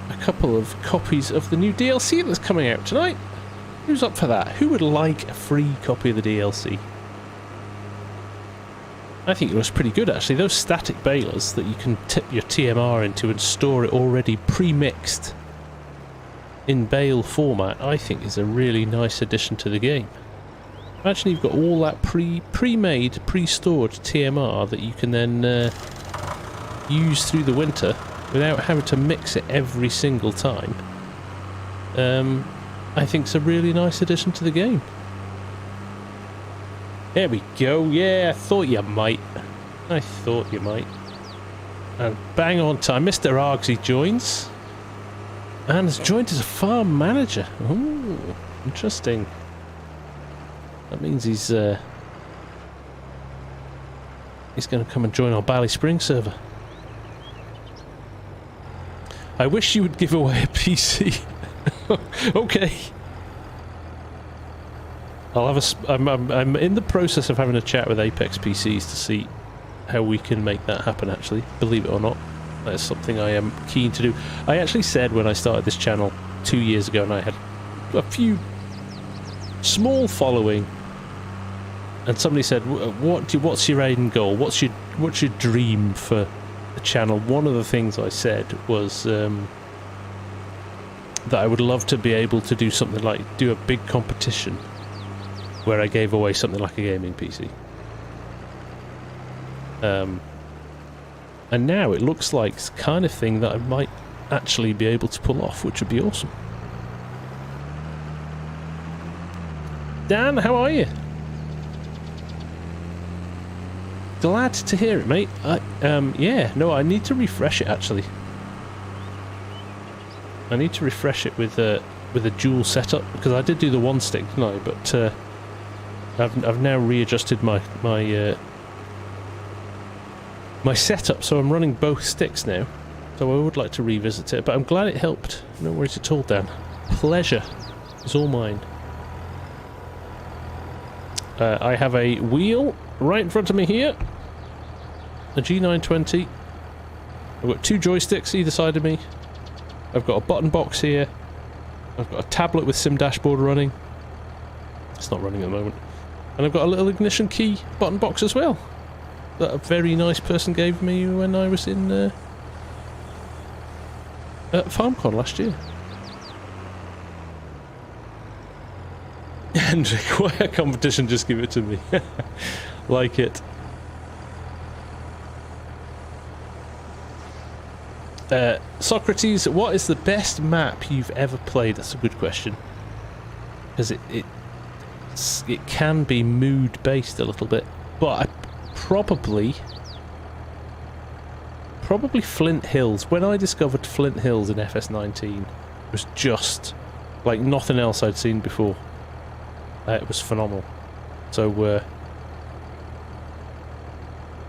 a couple of copies of the new DLC that's coming out tonight. Who's up for that? Who would like a free copy of the DLC? I think it looks pretty good actually. Those static balers that you can tip your TMR into and store it already pre-mixed in Bale format, I think is a really nice addition to the game. Imagine you've got all that pre-made, pre-stored TMR that you can then use through the winter without having to mix it every single time. I think it's a really nice addition to the game. There we go. Yeah, I thought you might. And bang on time, Mr. Argsy joins. And has joined as a farm manager. Ooh, interesting. That means he's going to come and join our Bally Spring server. I wish you would give away a PC. Okay. I'll have I'm in the process of having a chat with Apex PCs to see how we can make that happen, actually. Believe it or not. That is something I am keen to do. I actually said when I started this channel 2 years ago, and I had a few small following, and somebody said, what's your end goal? What's your dream for the channel? One of the things I said was that I would love to be able to do something like do a big competition where I gave away something like a gaming PC. And now it looks like the kind of thing that I might actually be able to pull off, which would be awesome. Dan, how are you? Glad to hear it, mate. Yeah, no, I need to refresh it, actually. I need to refresh it with a dual setup, because I did do the one stick, didn't I? But I've now readjusted my setup, so I'm running both sticks now. So I would like to revisit it, but I'm glad it helped. No worries at all, Dan. Pleasure is all mine. I have a wheel right in front of me here. A G920. I've got two joysticks either side of me. I've got a button box here. I've got a tablet with Sim Dashboard running. It's not running at the moment. And I've got a little ignition key button box as well, that a very nice person gave me when I was in at FarmCon last year. And require competition, just give it to me. Like it. Socrates, what is the best map you've ever played? That's a good question. Because it can be mood based a little bit, but probably Flint Hills. When I discovered Flint Hills in FS19, it was just like nothing else I'd seen before. It was phenomenal. So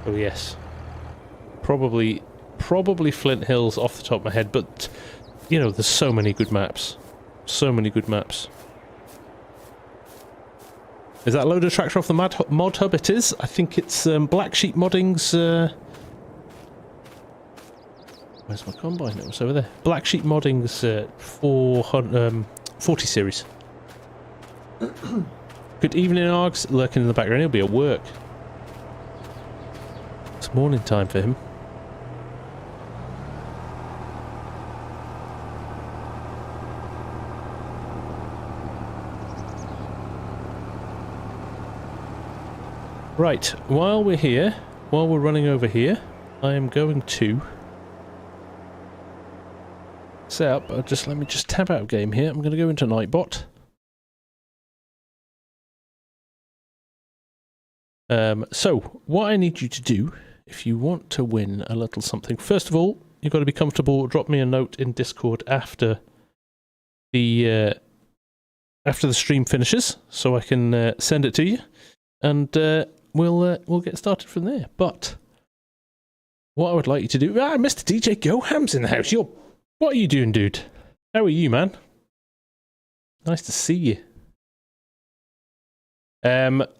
oh yes, probably Flint Hills off the top of my head, but you know, there's so many good maps. Is that loader tractor off the mod hub? It is. I think it's Black Sheep Modding's... where's my combine? It was over there. Black Sheep Modding's 40 series. Good evening, Args. Lurking in the background. He'll be at work. It's morning time for him. Right, while we're here, while we're running over here, I am going to set up, let me just tab out of game here. I'm going to go into Nightbot. So, what I need you to do if you want to win a little something, first of all, you've got to be comfortable. Drop me a note in Discord after the stream finishes, so I can send it to you, and we'll get started from there. But what I would like you to do, Mr. DJ Goham's in the house. What are you doing, dude? How are you, man? Nice to see you.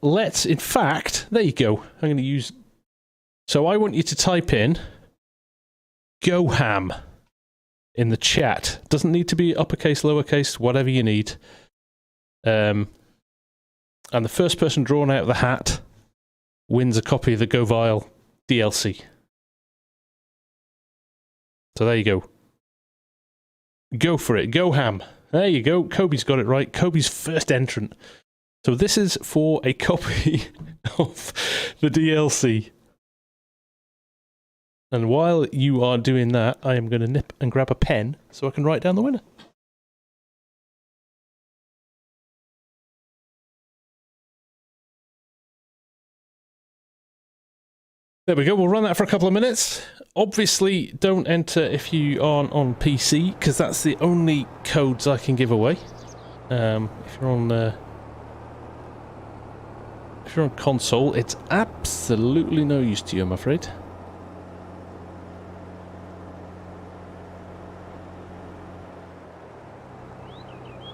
Let's, in fact, there you go. I'm going to use. So I want you to type in Goham in the chat. Doesn't need to be uppercase, lowercase, whatever you need. And the first person drawn out of the hat wins a copy of the Govile DLC. So there you go. Go for it. Goham. There you go. Kobe's got it right. Kobe's first entrant. So this is for a copy of the DLC. And while you are doing that, I am going to nip and grab a pen so I can write down the winner. There we go, we'll run that for a couple of minutes. Obviously, don't enter if you aren't on PC, because that's the only codes I can give away. If you're on console, it's absolutely no use to you, I'm afraid.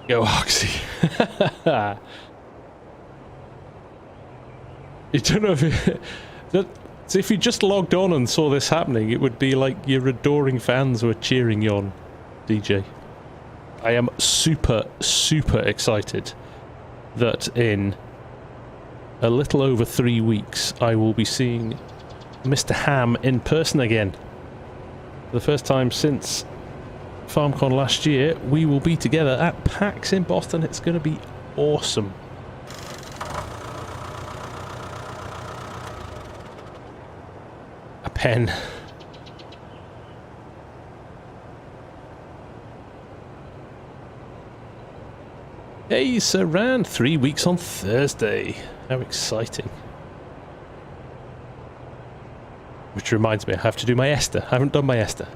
Go Oxy. You don't know if so if you just logged on and saw this happening, it would be like your adoring fans were cheering you on, DJ. I am super, super excited that in a little over 3 weeks, I will be seeing Mr. Ham in person again. For the first time since FarmCon last year, we will be together at PAX in Boston. It's going to be awesome. A pen. Hey, Saran, 3 weeks on Thursday. How exciting. Which reminds me, I have to do my Esther. I haven't done my Esther.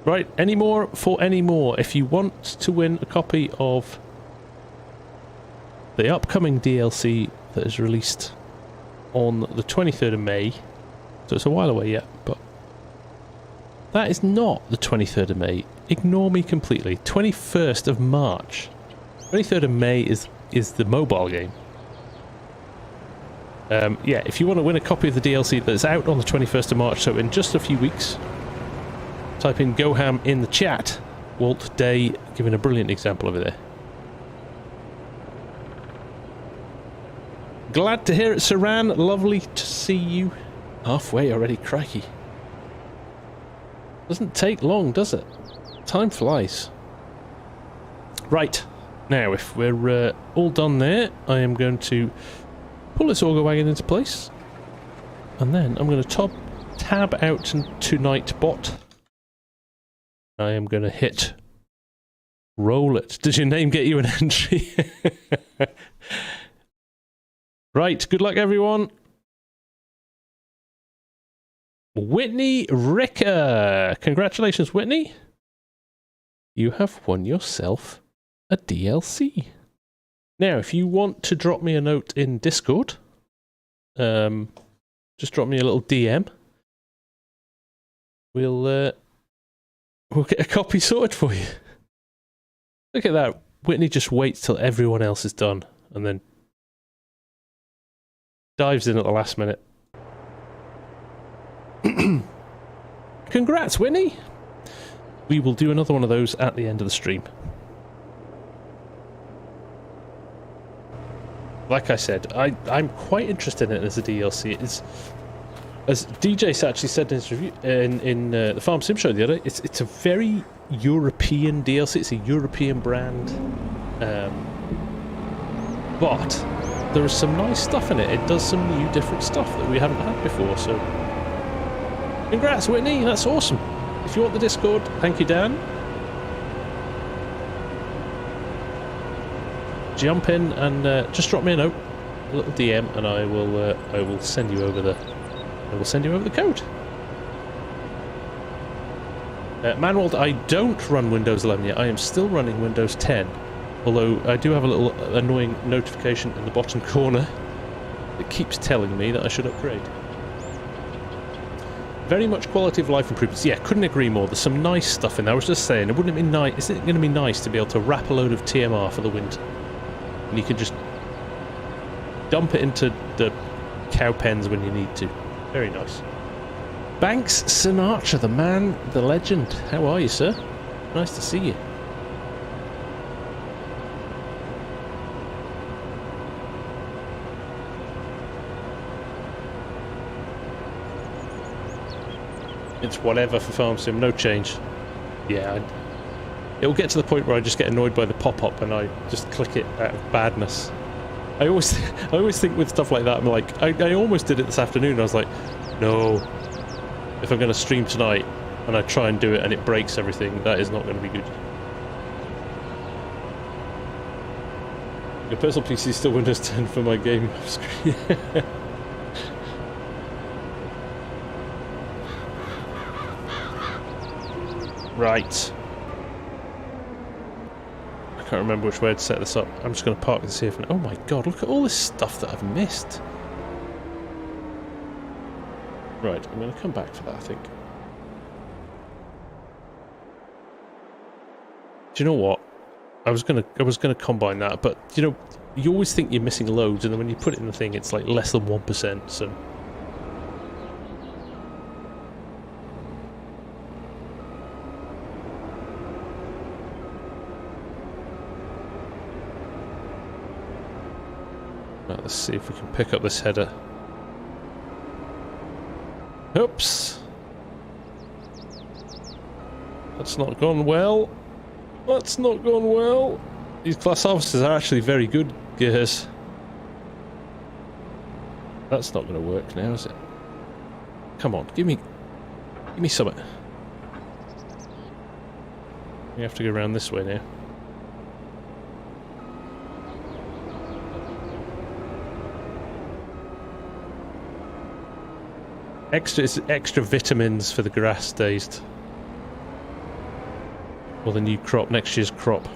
Right, any more for any more. If you want to win a copy of the upcoming DLC that is released on the 23rd of May, so it's a while away yet, but that is not the 23rd of May. Ignore me completely. 21st of March. 23rd of May is the mobile game. Yeah, if you want to win a copy of the DLC that's out on the 21st of March, so in just a few weeks, type in Goham in the chat. Walt Day giving a brilliant example over there. Glad to hear it, Saran. Lovely to see you. Halfway already, crikey. Doesn't take long, does it? Time flies. Right, now if we're all done there, I am going to pull this auger wagon into place, and then I'm going to tab out to Nightbot. I am going to hit roll it. Does your name get you an entry? Right, good luck everyone. Whitney Ricker. Congratulations, Whitney. You have won yourself a DLC. Now, if you want to drop me a note in Discord, just drop me a little DM. We'll get a copy sorted for you. Look at that. Whitney just waits till everyone else is done and then dives in at the last minute. Congrats, Whitney! We will do another one of those at the end of the stream. Like I said, I'm quite interested in it as a DLC. It's, as DJ actually said in his review in the FarmSim show the other day, it's a very European DLC. It's a European brand, but there is some nice stuff in it. It does some new, different stuff that we haven't had before. So, congrats, Whitney! That's awesome. If you want the Discord, thank you, Dan. jump in and just drop me a note, a little DM, and I will send you over the code. Manwald, I don't run Windows 11 yet. I am still running Windows 10, although I do have a little annoying notification in the bottom corner that keeps telling me that I should upgrade. Very much quality of life improvements. Yeah, couldn't agree more. There's some nice stuff in there. I was just saying, isn't it going to be nice to be able to wrap a load of TMR for the winter? And you can just dump it into the cow pens when you need to. Very nice. Banks Sinatra, the man, the legend. How are you, sir? Nice to see you. It's whatever for FarmSim, no change. Yeah, it'll get to the point where I just get annoyed by the pop-up and I just click it out of badness. I always think with stuff like that, I'm like, I almost did it this afternoon. I was like, no, if I'm going to stream tonight and I try and do it and it breaks everything, that is not going to be good. Your personal PC is still Windows 10 for my gaming screen. Right. I can't remember which way to set this up. I'm just going to park this here for... Oh my god, look at all this stuff that I've missed. Right, I'm going to come back for that, I think. Do you know what? I was gonna combine that, but you know, you always think you're missing loads, and then when you put it in the thing, it's like less than 1%. So. Right, let's see if we can pick up this header. Oops. That's not gone well. That's not gone well. These class officers are actually very good gears. That's not going to work now, is it? Come on, give me something. We have to go around this way now. Extra vitamins for the grass dazed. Or the new crop, next year's crop.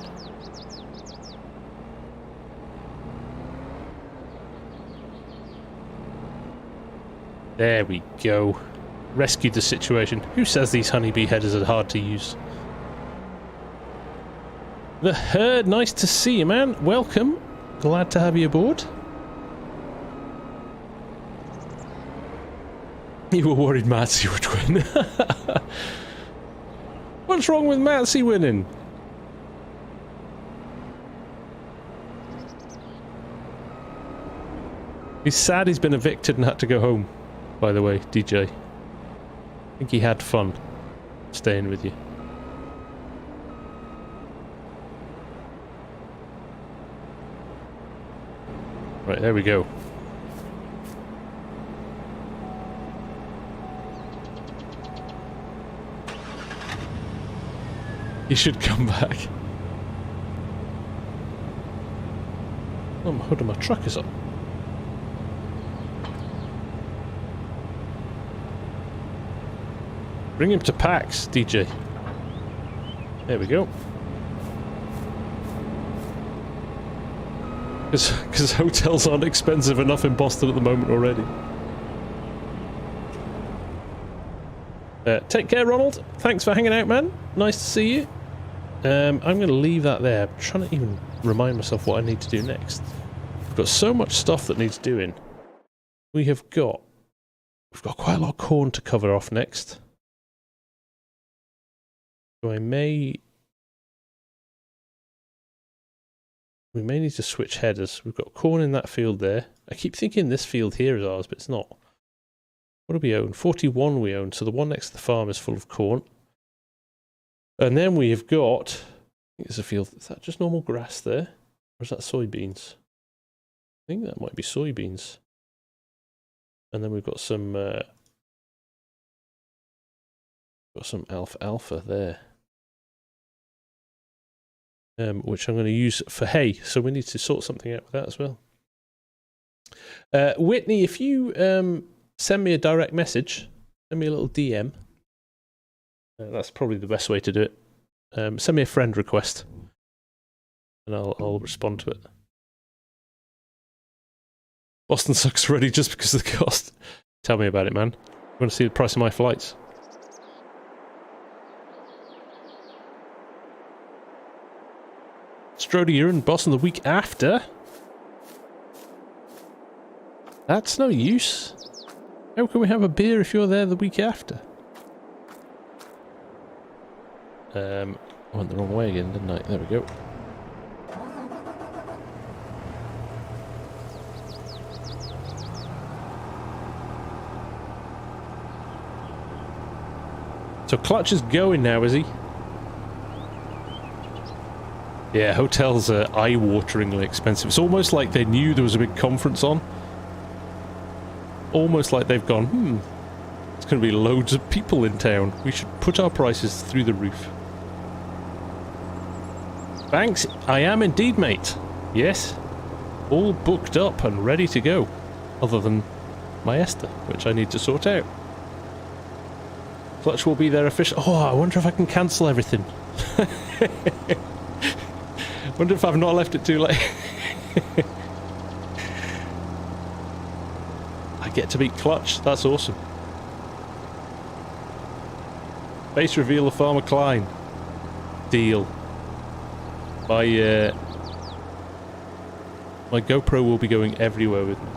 There we go. Rescued the situation. Who says these honeybee headers are hard to use? The herd, nice to see you, man. Welcome. Glad to have you aboard. You were worried Matsy would win. What's wrong with Matsy winning? He's sad he's been evicted and had to go home, by the way, DJ. I think he had fun staying with you. Right, there we go. You should come back. Oh, my hood of my truck is up. Bring him to PAX, DJ. There we go. Because hotels aren't expensive enough in Boston at the moment already. Take care, Ronald. Thanks for hanging out, man. Nice to see you. I'm going to leave that there. I'm trying to even remind myself what I need to do next. I've got so much stuff that needs doing. We've got quite a lot of corn to cover off next. So we may need to switch headers. We've got corn in that field there. I keep thinking this field here is ours, but it's not. What do we own? 41 we own, so the one next to the farm is full of corn. And then we have got, I think there's a field, is that just normal grass there? Or is that soybeans? I think that might be soybeans. And then we've got some alfalfa there. which I'm going to use for hay. So we need to sort something out with that as well. Whitney, if you send me a direct message, send me a little DM. That's probably the best way to do it. Send me a friend request, and I'll respond to it. Boston sucks already just because of the cost. Tell me about it, man. You want to see the price of my flights? Strody, you're in Boston the week after? That's no use. How can we have a beer if you're there the week after? I went the wrong way again, didn't I? There we go. So Clutch is going now, is he? Yeah, hotels are eye-wateringly expensive. It's almost like they knew there was a big conference on. Almost like they've gone, it's going to be loads of people in town. We should put our prices through the roof. Thanks, I am indeed, mate. Yes. All booked up and ready to go. Other than my Esther, which I need to sort out. Clutch will be there official. Oh, I wonder if I can cancel everything. Wonder if I've not left it too late. I get to beat Clutch. That's awesome. Base reveal of Farmer Klein. Deal. My GoPro will be going everywhere with me.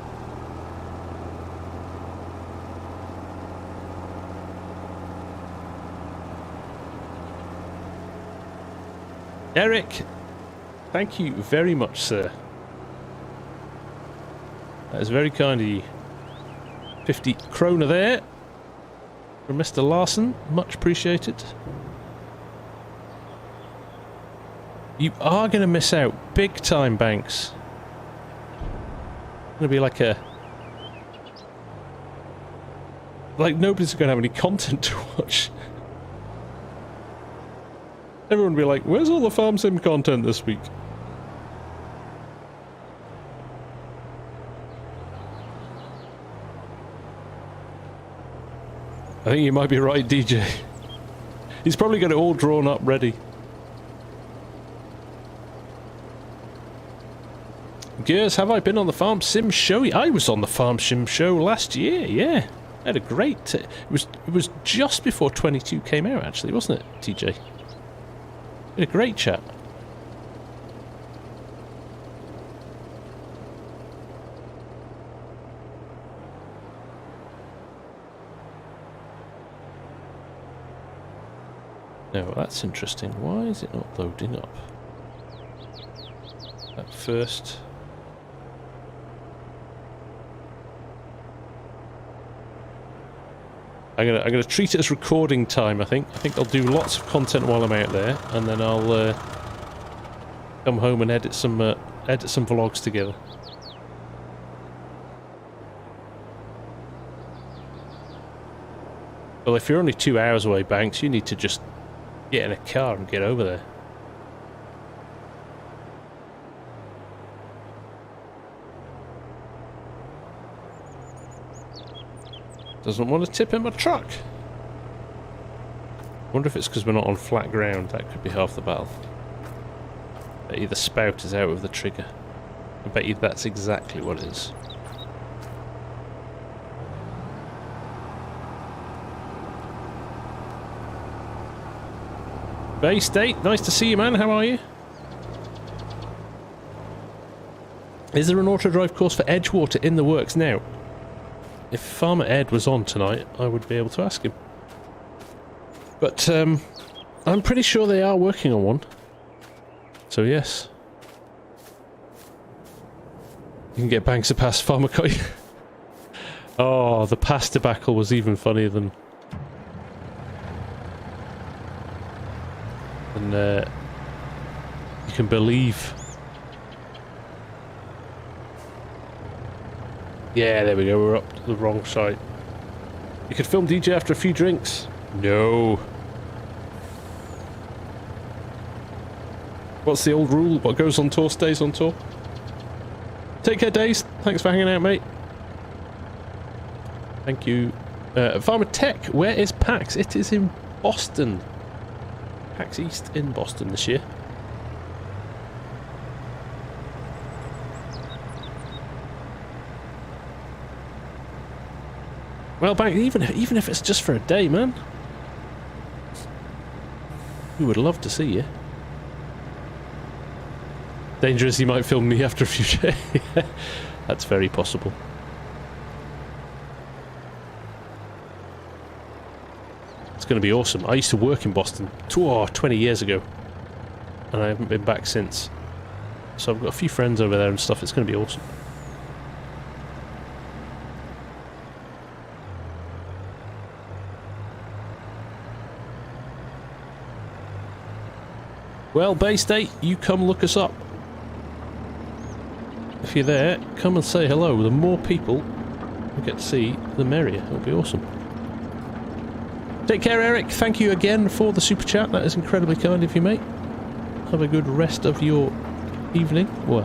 Eric, thank you very much, sir. That is very kind of you. 50 krona there from Mr. Larson. Much appreciated. You are going to miss out big time, Banks. It's going to be like a... like nobody's going to have any content to watch. Everyone will be like, where's all the FarmSim content this week? I think you might be right, DJ. He's probably got it all drawn up ready. Gears, have I been on the FarmSim show? I was on the FarmSim show last year, yeah. I had a great... it was just before 22 came out, actually, wasn't it, TJ? We had a great chat. Now, that's interesting. Why is it not loading up? At first... I'm gonna treat it as recording time, I think. I think I'll do lots of content while I'm out there, and then I'll come home and edit some vlogs together. Well, if you're only 2 hours away, Banks, you need to just get in a car and get over there. Doesn't want to tip in my truck. Wonder if it's because we're not on flat ground. That could be half the battle. I bet you the spout is out of the trigger. I bet you that's exactly what it is. Bay State, nice to see you, man. How are you? Is there an AutoDrive course for Edgewater in the works now? If Farmer Ed was on tonight, I would be able to ask him. But, I'm pretty sure they are working on one. So, yes. You can get Banks to pass Farmer Coy. Oh, the pass debacle was even funnier than... you can believe... Yeah, there we go, we're up to the wrong side. You could film DJ after a few drinks. No. What's the old rule? What goes on tour stays on tour. Take care, Days. Thanks for hanging out, mate. Thank you. Farmer Tech, where is PAX? It is in Boston. PAX East in Boston this year. Well, back even if it's just for a day, man. We would love to see you. Dangerous, he might film me after a few days. That's very possible. It's going to be awesome. I used to work in Boston 20 years ago, and I haven't been back since. So I've got a few friends over there and stuff. It's going to be awesome. Well, Bay State, you come look us up. If you're there, come and say hello. The more people we get to see, the merrier. It'll be awesome. Take care, Eric. Thank you again for the super chat. That is incredibly kind of you, mate. Have a good rest of your evening. Well,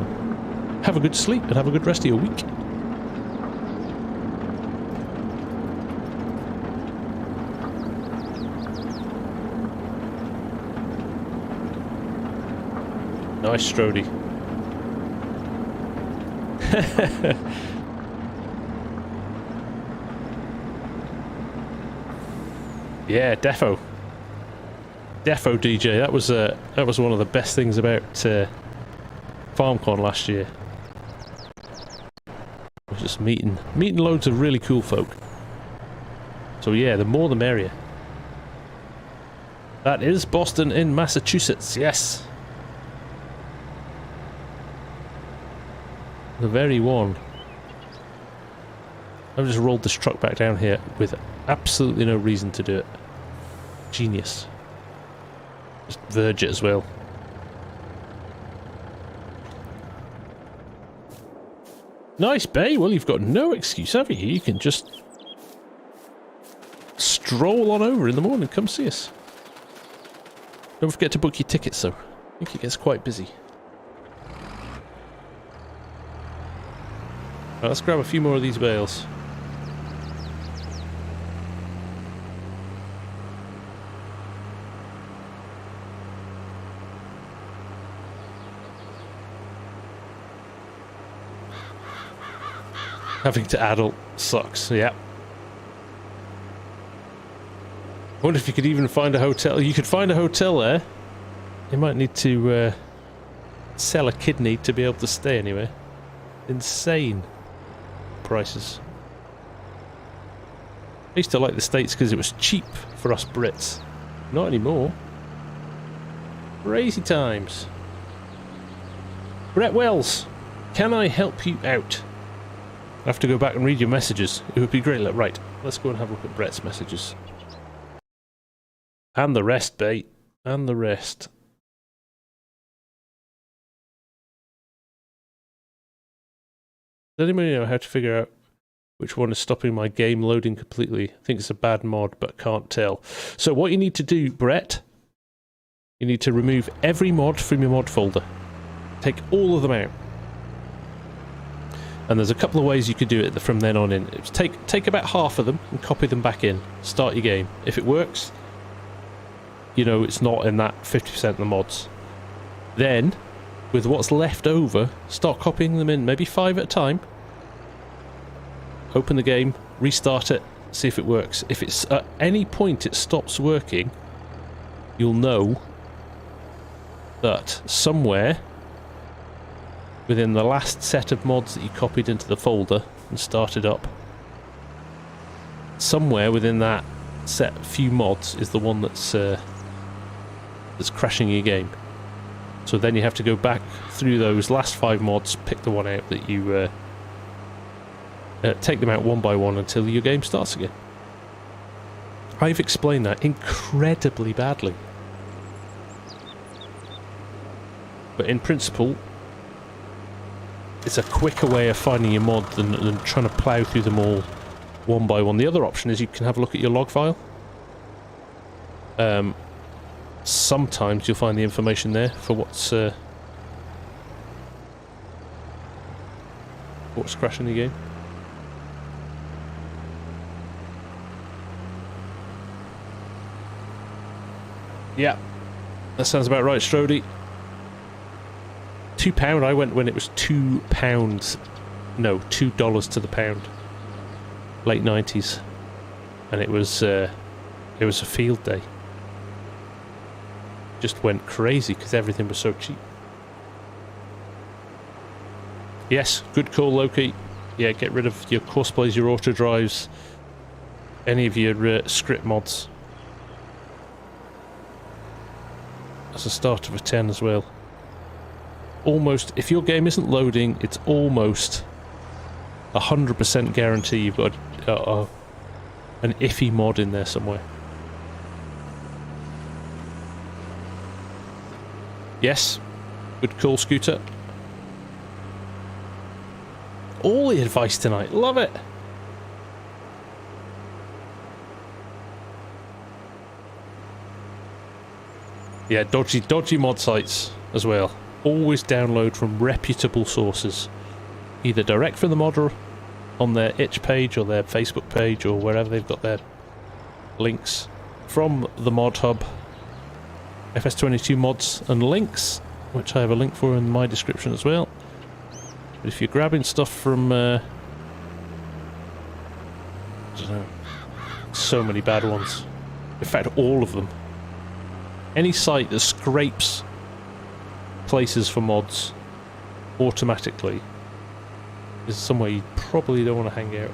have a good sleep and have a good rest of your week. Nice, Strody. Yeah, Defo DJ. That was one of the best things about FarmCon last year. Was just meeting loads of really cool folk. So yeah, the more the merrier. That is Boston in Massachusetts. Yes. The very one. I've just rolled this truck back down here with absolutely no reason to do it. Genius. Just verge it as well. Nice, Bay. Well, you've got no excuse, have you? You can just stroll on over in the morning. Come see us. Don't forget to book your tickets, though. I think it gets quite busy. Right, let's grab a few more of these bales. Having to adult sucks, yeah. I wonder if you could even find a hotel. You could find a hotel there. You might need to sell a kidney to be able to stay anywhere. Insane prices. I used to like the States because it was cheap for us Brits. Not anymore. Crazy times. Brett Wells, can I help you out? I have to go back and read your messages. It would be great. Right, let's go and have a look at Brett's messages. And the rest, Bate. And the rest. Does anybody know how to figure out which one is stopping my game loading completely? I think it's a bad mod, but can't tell. So what you need to do, Brett, you need to remove every mod from your mod folder. Take all of them out. And there's a couple of ways you could do it from then on in. It's take about half of them and copy them back in. Start your game. If it works, you know it's not in that 50% of the mods. Then, with what's left over, start copying them in, maybe 5 at a time. Open the game, restart it, see if it works. If it's at any point it stops working, you'll know that somewhere within the last set of mods that you copied into the folder and started up, somewhere within that set few mods is the one that's crashing your game. So then you have to go back through those last 5 mods, pick the one out that you take them out one by one until your game starts again. I've explained that incredibly badly, but in principle it's a quicker way of finding your mod than trying to plough through them all one by one. The other option is you can have a look at your log file. sometimes you'll find the information there for what's crashing the game. Yeah, that sounds about right, Strody. £2. I went when it was £2. No, $2 to the pound. Late 90s, and it was a field day. Just went crazy because everything was so cheap. Yes, good call, Loki. Yeah, get rid of your courseplays, your AutoDrives, any of your script mods. That's a start of a 10 as well. Almost, if your game isn't loading, it's almost 100% guarantee you've got an iffy mod in there somewhere. Yes, good call, Scooter. All the advice tonight, love it. Yeah, dodgy mod sites as well. Always download from reputable sources, either direct from the modder on their itch page or their Facebook page or wherever they've got their links, from the mod hub, FS22 mods and links, which I have a link for in my description as well. But if you're grabbing stuff from I don't know, so many bad ones, in fact all of them, any site that scrapes places for mods automatically is somewhere you probably don't want to hang out.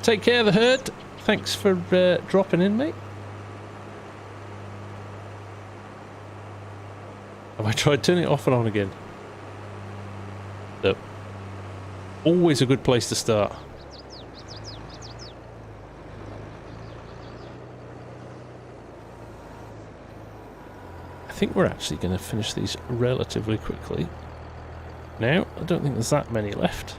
Take care of the herd. Thanks for dropping in, mate. Have I tried turning it off and on again? No. Always a good place to start. I think we're actually going to finish these relatively quickly. Now, I don't think there's that many left.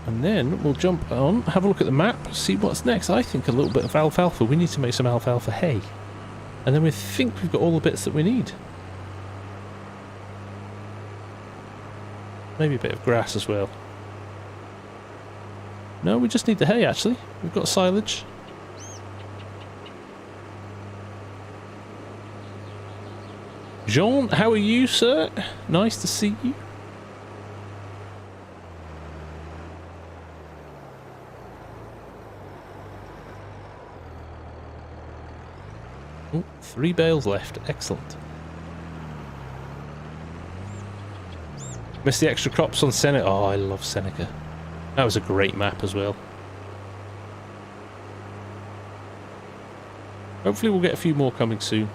And then we'll jump on, have a look at the map, see what's next. I think a little bit of alfalfa. We need to make some alfalfa hay. And then we think we've got all the bits that we need. Maybe a bit of grass as well. No, we just need the hay actually. We've got silage. Jean, how are you, sir? Nice to see you. Oh, 3 bales left. Excellent. Missed the extra crops on Seneca. Oh, I love Seneca. That was a great map as well. Hopefully we'll get a few more coming soon.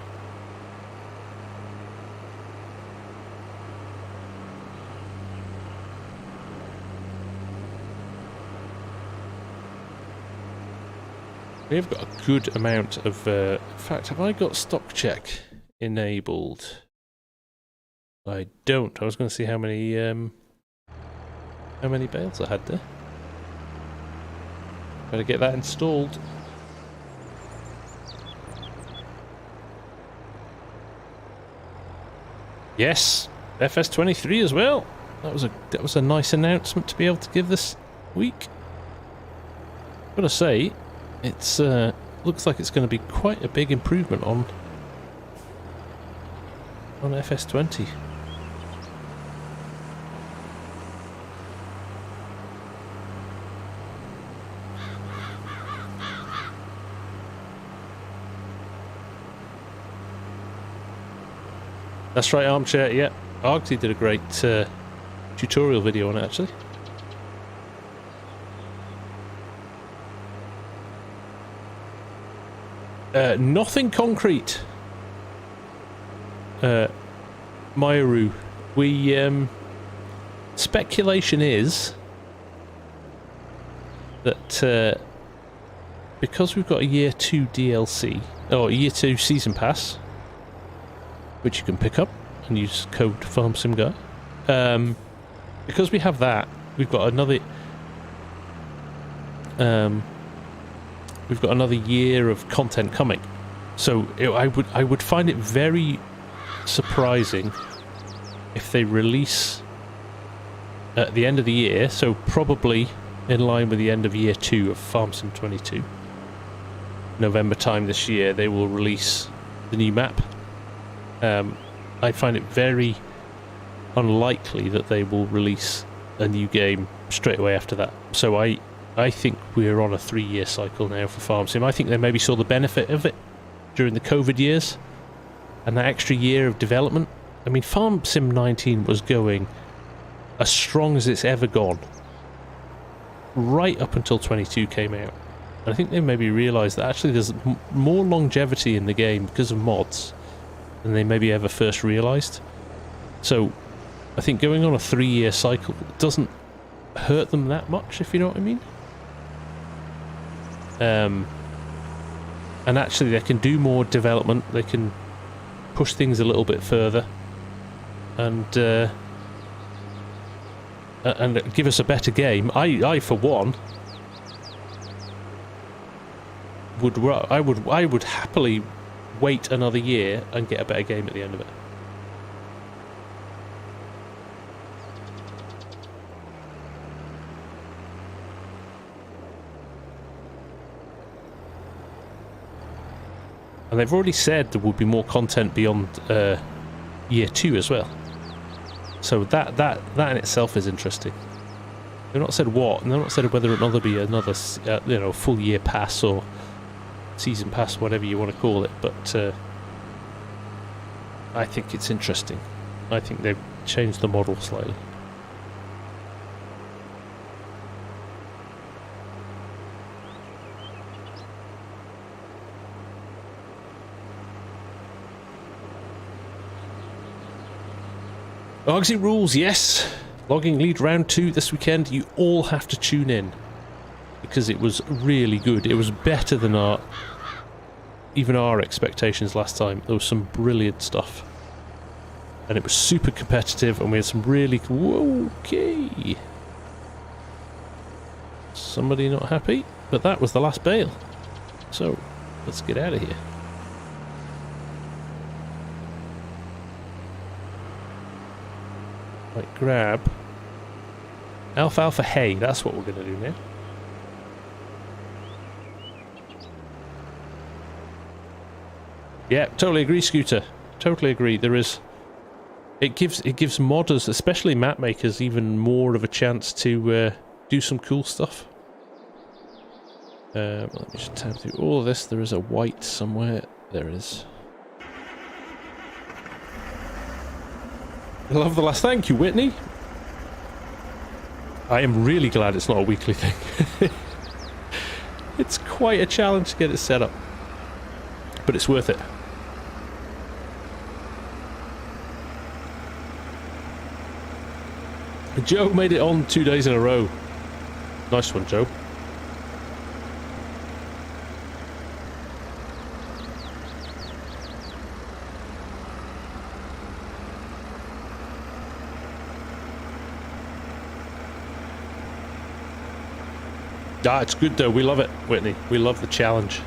We've got a good amount of... in fact, have I got stock check enabled? I don't. I was going to see how many bales I had there. Better get that installed. Yes, FS23 as well. That was a nice announcement to be able to give this week. Gotta say, it's looks like it's going to be quite a big improvement on FS20. That's right, Armchair. Yeah, Argsy did a great tutorial video on it actually. Nothing concrete. Mayoru, we speculation is that because we've got a year 2 DLC or year 2 season pass, which you can pick up and use code FARMSIMGUY, because we have that, we've got another we've got another year of content coming. So I would find it very surprising if they release at the end of the year, so probably in line with the end of year 2 of FarmSim 22. November time this year, they will release the new map. I find it very unlikely that they will release a new game straight away after that. So I think we're on a 3-year cycle now for FarmSim. I think they maybe saw the benefit of it during the COVID years, and that extra year of development. I mean, FarmSim 19 was going as strong as it's ever gone, right up until 22 came out. And I think they maybe realised that actually there's more longevity in the game because of mods than they maybe ever first realised. So I think going on a 3-year cycle doesn't hurt them that much, if you know what I mean. And actually they can do more development, they can push things a little bit further, and give us a better game. I for one would happily wait another year and get a better game at the end of it. And they've already said there will be more content beyond year 2 as well. So that in itself is interesting. They've not said what, and they've not said whether or not there'll be another full year pass or season pass, whatever you want to call it. But I think it's interesting. I think they've changed the model slightly. Argsy rules, yes. Logging lead round 2 this weekend. You all have to tune in because it was really good. It was better than even our expectations last time. There was some brilliant stuff, and it was super competitive, and we had some really cool. Okay, somebody not happy, but that was the last bale. So let's get out of here. Right, grab alfalfa hay, that's what we're going to do now. Yeah, totally agree, Scooter. Totally agree. There is... It gives modders, especially map makers, even more of a chance to do some cool stuff. Let me just tab through all of this. There is a white somewhere. There is. I love the last. Thank you, Whitney. I am really glad it's not a weekly thing. It's quite a challenge to get it set up, but it's worth it. Joe made it on 2 days in a row. Nice one, Joe. Ah, it's good though. We love it, Whitney. We love the challenge.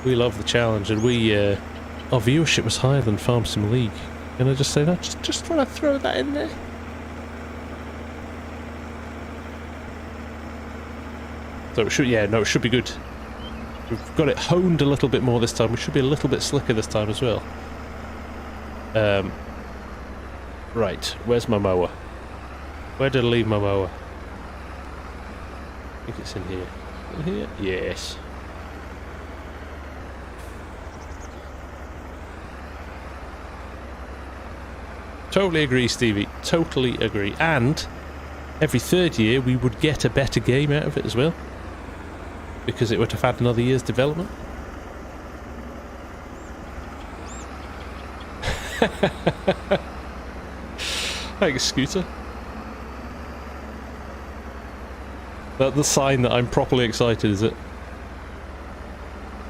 We love the challenge, and our viewership was higher than FarmSim League. Can I just say that? Just want to throw that in there. So it should, yeah, no, it should be good. We've got it honed a little bit more this time. We should be a little bit slicker this time as well. Right, where's my mower? Where did I leave my mower? I think it's in here. In here? Yes. Totally agree, Stevie. Totally agree. And every 3rd year we would get a better game out of it as well, because it would have had another year's development. Thanks, Scooter. That's the sign that I'm properly excited, is it?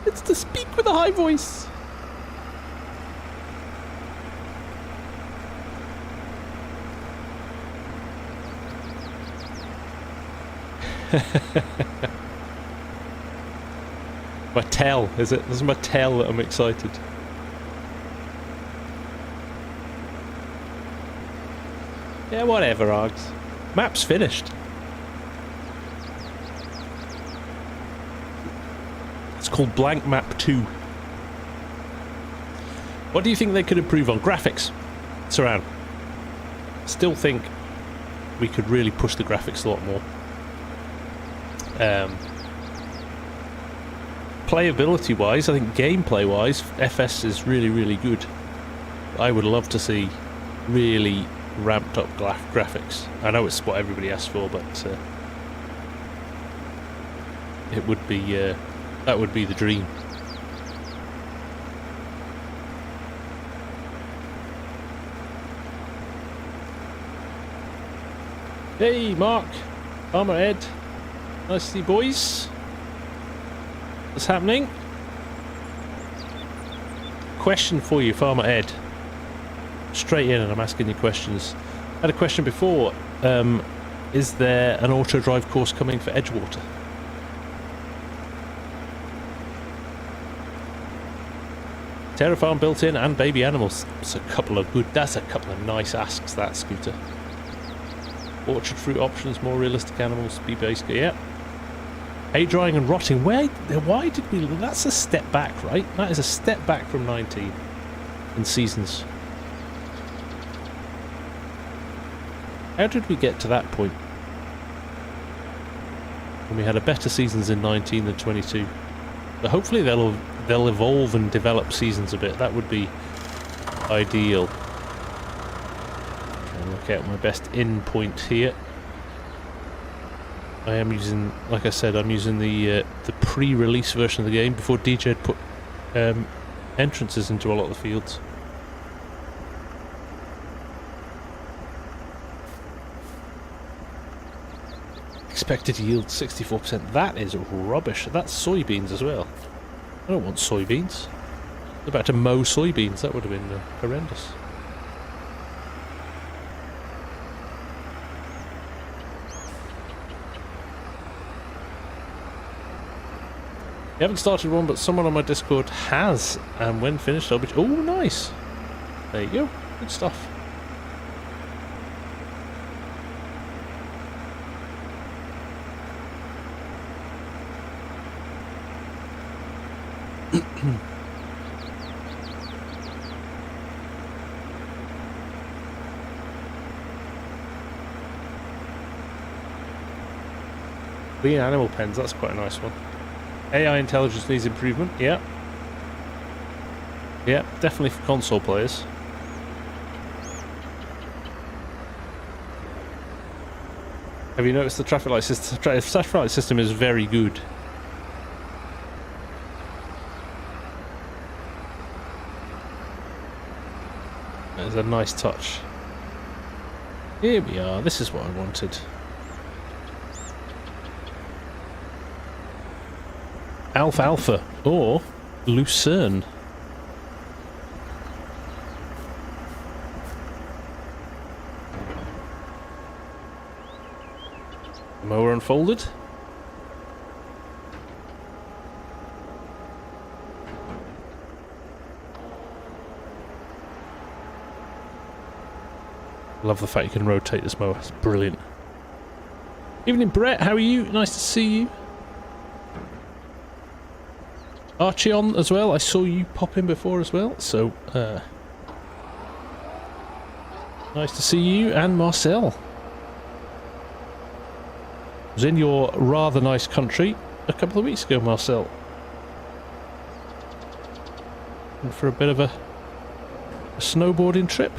It's to speak with a high voice. My tail, is it? This is my tail that I'm excited. Yeah, whatever, Args. Map's finished. It's called Blank Map 2. What do you think they could improve on? Graphics. Surround. Still think we could really push the graphics a lot more. Playability wise, I think gameplay wise, FS is really, really good. I would love to see really ramped up graphics. I know it's what everybody asks for, but it would be that would be the dream. Hey Mark, Farmer Ed, nice to see you boys. What's happening? Question for you, Farmer Ed. Straight in and I'm asking you questions. I had a question before. Is there an AutoDrive course coming for Edgewater? Terra Farm built in and baby animals. That's a couple of nice asks, that, Scooter. Orchard fruit options, more realistic animals, be basic, yeah. Hay drying and rotting. Why did we... That's a step back, right? That is a step back from 19 in seasons. How did we get to that point? When we had a better seasons in 19 than 22. But hopefully they'll evolve and develop seasons a bit. That would be ideal. Trying to work out my best in point here. I am using, like I said, I'm using the pre-release version of the game before DJ had put entrances into a lot of the fields. Expected yield 64%. That is rubbish. That's soybeans as well. I don't want soybeans. I'm about to mow soybeans. That would have been horrendous. You haven't started one, but someone on my Discord has, and when finished I'll be... Oh, nice! There you go. Good stuff. Clean animal pens, that's quite a nice one. AI intelligence needs improvement, yeah. Yeah, definitely for console players. Have you noticed the traffic light system? The traffic light system is very good. That is a nice touch. Here we are, this is what I wanted. Alfalfa or Lucerne. Mower unfolded. Love the fact you can rotate this mower. It's brilliant. Evening, Brett. How are you? Nice to see you. Archie on as well. I saw you pop in before as well. So, nice to see you. And Marcel. I was in your rather nice country a couple of weeks ago, Marcel. And for a bit of a snowboarding trip.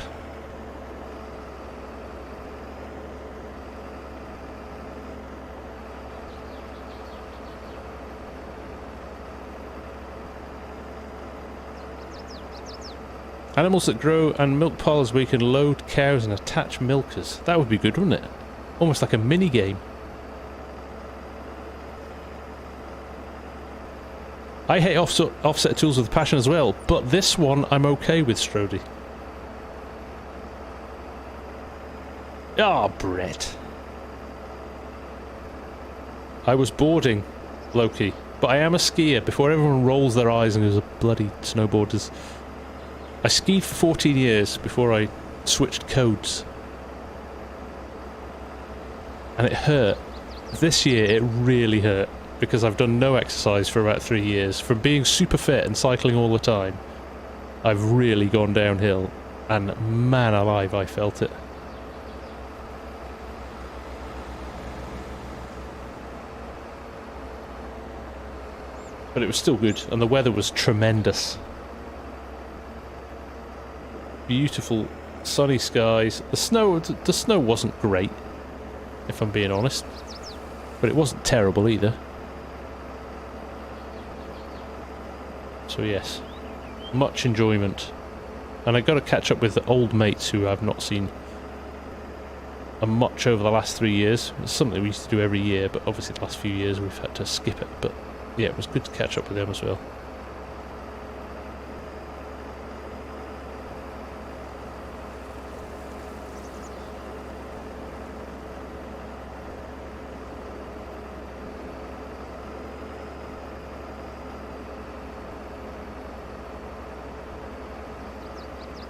Animals that grow and milk parlours where you can load cows and attach milkers. That would be good, wouldn't it? Almost like a mini game. I hate offset tools with passion as well, but this one I'm okay with, Strody. Ah, Brett. I was boarding, Loki. But I am a skier. Before everyone rolls their eyes and goes, bloody snowboarders. I skied for 14 years before I switched codes. And it hurt. This year it really hurt. Because I've done no exercise for about 3 years. From being super fit and cycling all the time, I've really gone downhill. And man alive, I felt it. But it was still good, and the weather was tremendous. Beautiful sunny skies. The snow wasn't great, if I'm being honest. But it wasn't terrible either. So yes, much enjoyment. And I got to catch up with the old mates who I've not seen much over the last 3 years. It's something we used to do every year, but obviously the last few years we've had to skip it. But yeah, it was good to catch up with them as well.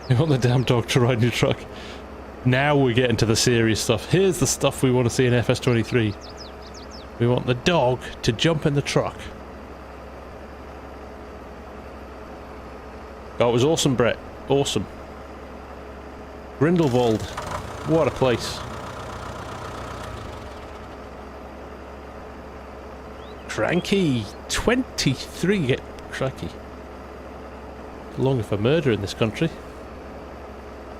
You want the damn dog to ride in your truck? Now we're getting to the serious stuff. Here's the stuff we want to see in FS23. We want the dog to jump in the truck. Oh, it was awesome, Brett. Awesome. Grindelwald. What a place. Cranky. 23. Get cranky. Longer for murder in this country.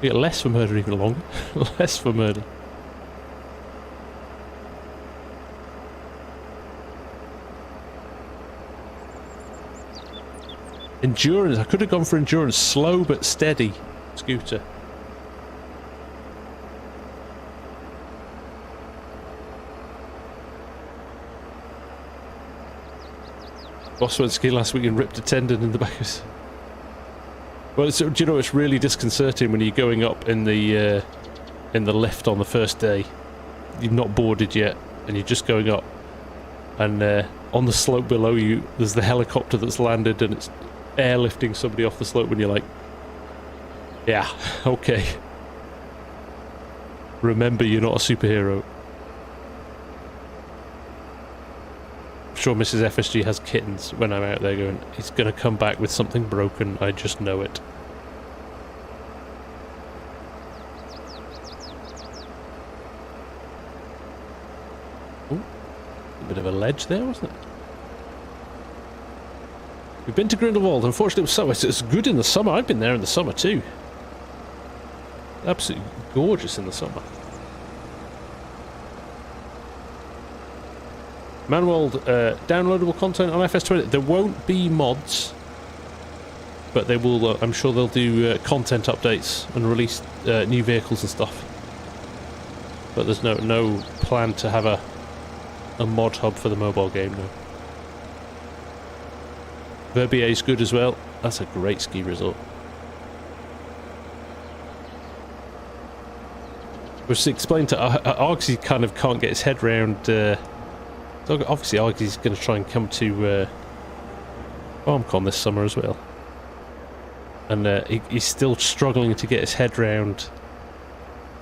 We get less for murder even longer. Less for murder. Endurance. I could have gone for endurance. Slow but steady scooter. Boss went skiing last week and ripped a tendon in the back of his... Well, do you know, it's really disconcerting when you're going up in the lift on the first day. You've not boarded yet, and you're just going up. And on the slope below you, there's the helicopter that's landed, and it's airlifting somebody off the slope when you're like, yeah, okay. Remember, you're not a superhero. I'm sure Mrs. FSG has kittens when I'm out there going, he's going to come back with something broken, I just know it. Ooh, a bit of a ledge there, wasn't it? We've been to Grindelwald. Unfortunately, it was it's good in the summer. I've been there in the summer too. Absolutely gorgeous in the summer. Manwald, downloadable content on FS20. There won't be mods, but they will. I'm sure they'll do content updates and release new vehicles and stuff. But there's no plan to have a mod hub for the mobile game now. Verbier is good as well. That's a great ski resort. Which explained to Argsy kind of can't get his head round. Obviously, Argsy's going to try and come to FarmCon this summer as well, and he's still struggling to get his head round.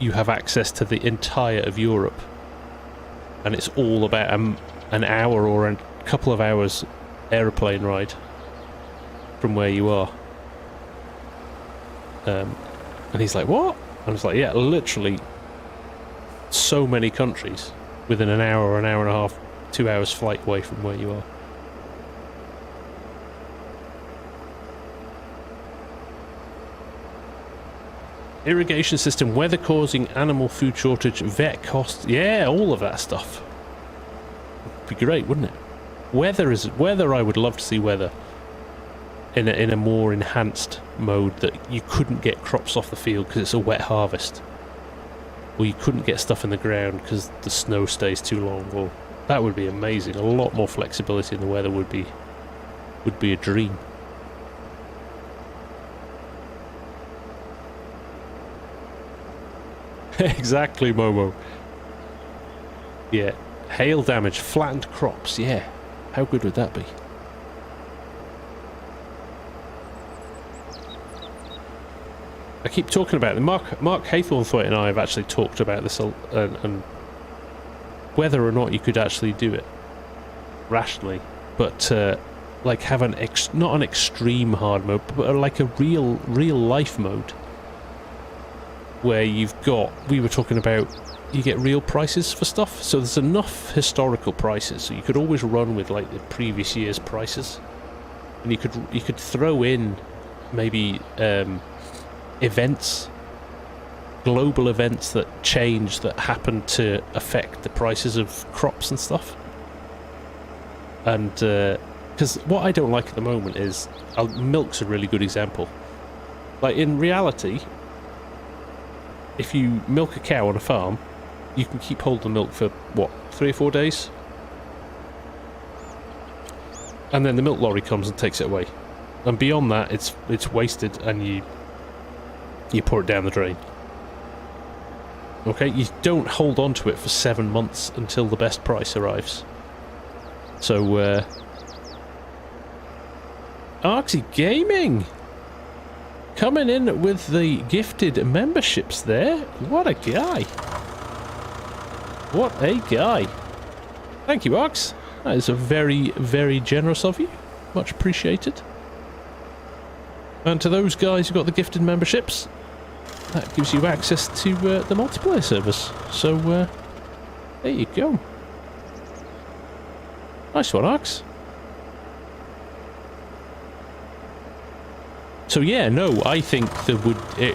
You have access to the entire of Europe, and it's all about an hour or a couple of hours aeroplane ride from where you are. And he's like, what? I was like, yeah, literally so many countries within an hour or an hour and a half, 2 hours flight away from where you are. Irrigation system, weather causing animal food shortage, vet costs, yeah, all of that stuff. Would be great, wouldn't it? Weather, I would love to see weather in a more enhanced mode, that you couldn't get crops off the field because it's a wet harvest, or you couldn't get stuff in the ground because the snow stays too long. Or that would be amazing. A lot more flexibility in the weather would be a dream. Exactly, Momo. Yeah, hail damage, flattened crops, yeah. How good would that be? I keep talking about it. Mark Haythornthwaite and I have actually talked about this and whether or not you could actually do it rationally, but like have not an extreme hard mode, but like a real life mode where you've got, we were talking about, you get real prices for stuff, so there's enough historical prices, so you could always run with like the previous year's prices, and you could throw in maybe events, global events that change, that happen to affect the prices of crops and stuff. And because what I don't like at the moment is, milk's a really good example. Like in reality, if you milk a cow on a farm, you can keep hold of the milk for what, 3 or 4 days, and then the milk lorry comes and takes it away, and beyond that it's wasted, and you pour it down the drain. Okay, you don't hold on to it for 7 months until the best price arrives. So Arxie Gaming coming in with the gifted memberships there. What a guy. What a guy. Thank you, Arx. That is a very, very generous of you. Much appreciated. And to those guys who got the gifted memberships, that gives you access to the multiplayer servers. So, there you go. Nice one, Arx. So yeah, no, I think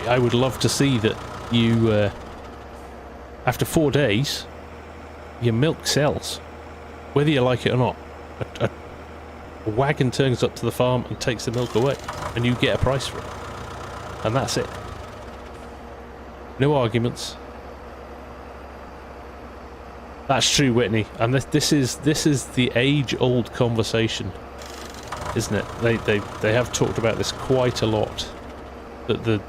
I would love to see that you, after 4 days, your milk sells, whether you like it or not. A wagon turns up to the farm and takes the milk away, and you get a price for it, and that's it. No arguments. That's true, Whitney, and this is the age-old conversation, isn't it? They have talked about this quite a lot, that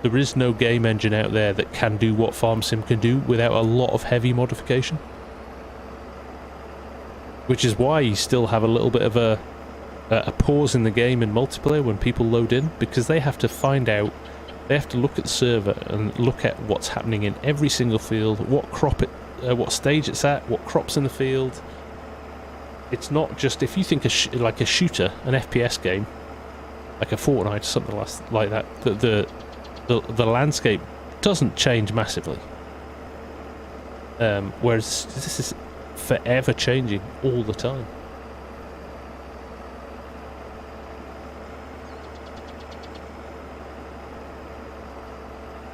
there is no game engine out there that can do what FarmSim can do without a lot of heavy modification. Which is why you still have a little bit of a pause in the game in multiplayer when people load in, because they have to find out, they have to look at the server and look at what's happening in every single field, what crop what stage it's at, what crops in the field. It's not just, if you think like a shooter, an FPS game, like a Fortnite or something like that, the landscape doesn't change massively. Whereas this is forever changing all the time.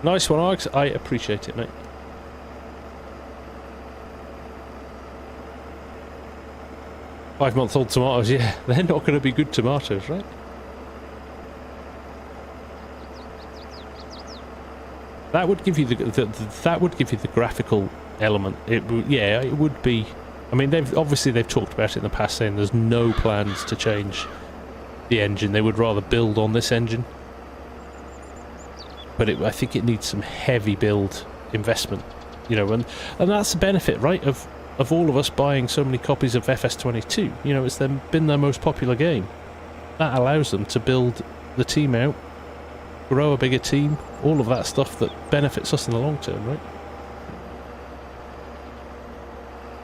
Nice one, Arx. I appreciate it, mate. Five-month-old tomatoes, yeah, they're not going to be good tomatoes, right? That would give you the graphical element. It would be. I mean, they've talked about it in the past, saying there's no plans to change the engine. They would rather build on this engine. But I think it needs some heavy build investment, you know, and that's the benefit, right, of all of us buying so many copies of FS22. You know, it's been their most popular game. That allows them to build the team out, grow a bigger team, all of that stuff that benefits us in the long term, right?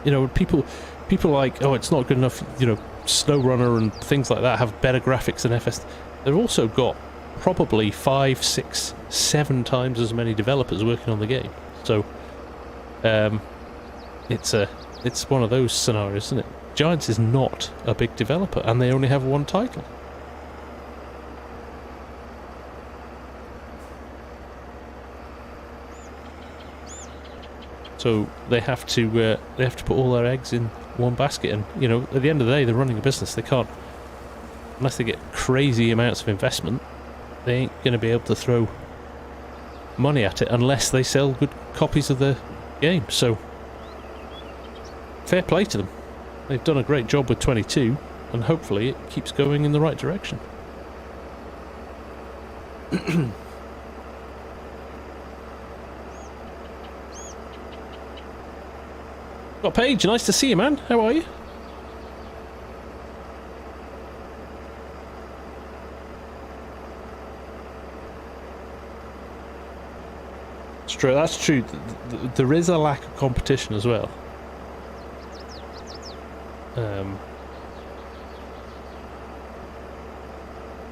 You know, people like, oh, it's not good enough, you know, SnowRunner and things like that have better graphics than FS. They've also got probably 5, 6, 7 times as many developers working on the game. So, it's one of those scenarios, isn't it? Giants is not a big developer, and they only have one title. So they have to put all their eggs in one basket, and you know, at the end of the day, they're running a business. They can't, unless they get crazy amounts of investment, they ain't going to be able to throw money at it unless they sell good copies of the game. So fair play to them. They've done a great job with 22, and hopefully it keeps going in the right direction. Got Paige, nice to see you, man. How are you? true. That's true. There is a lack of competition as well.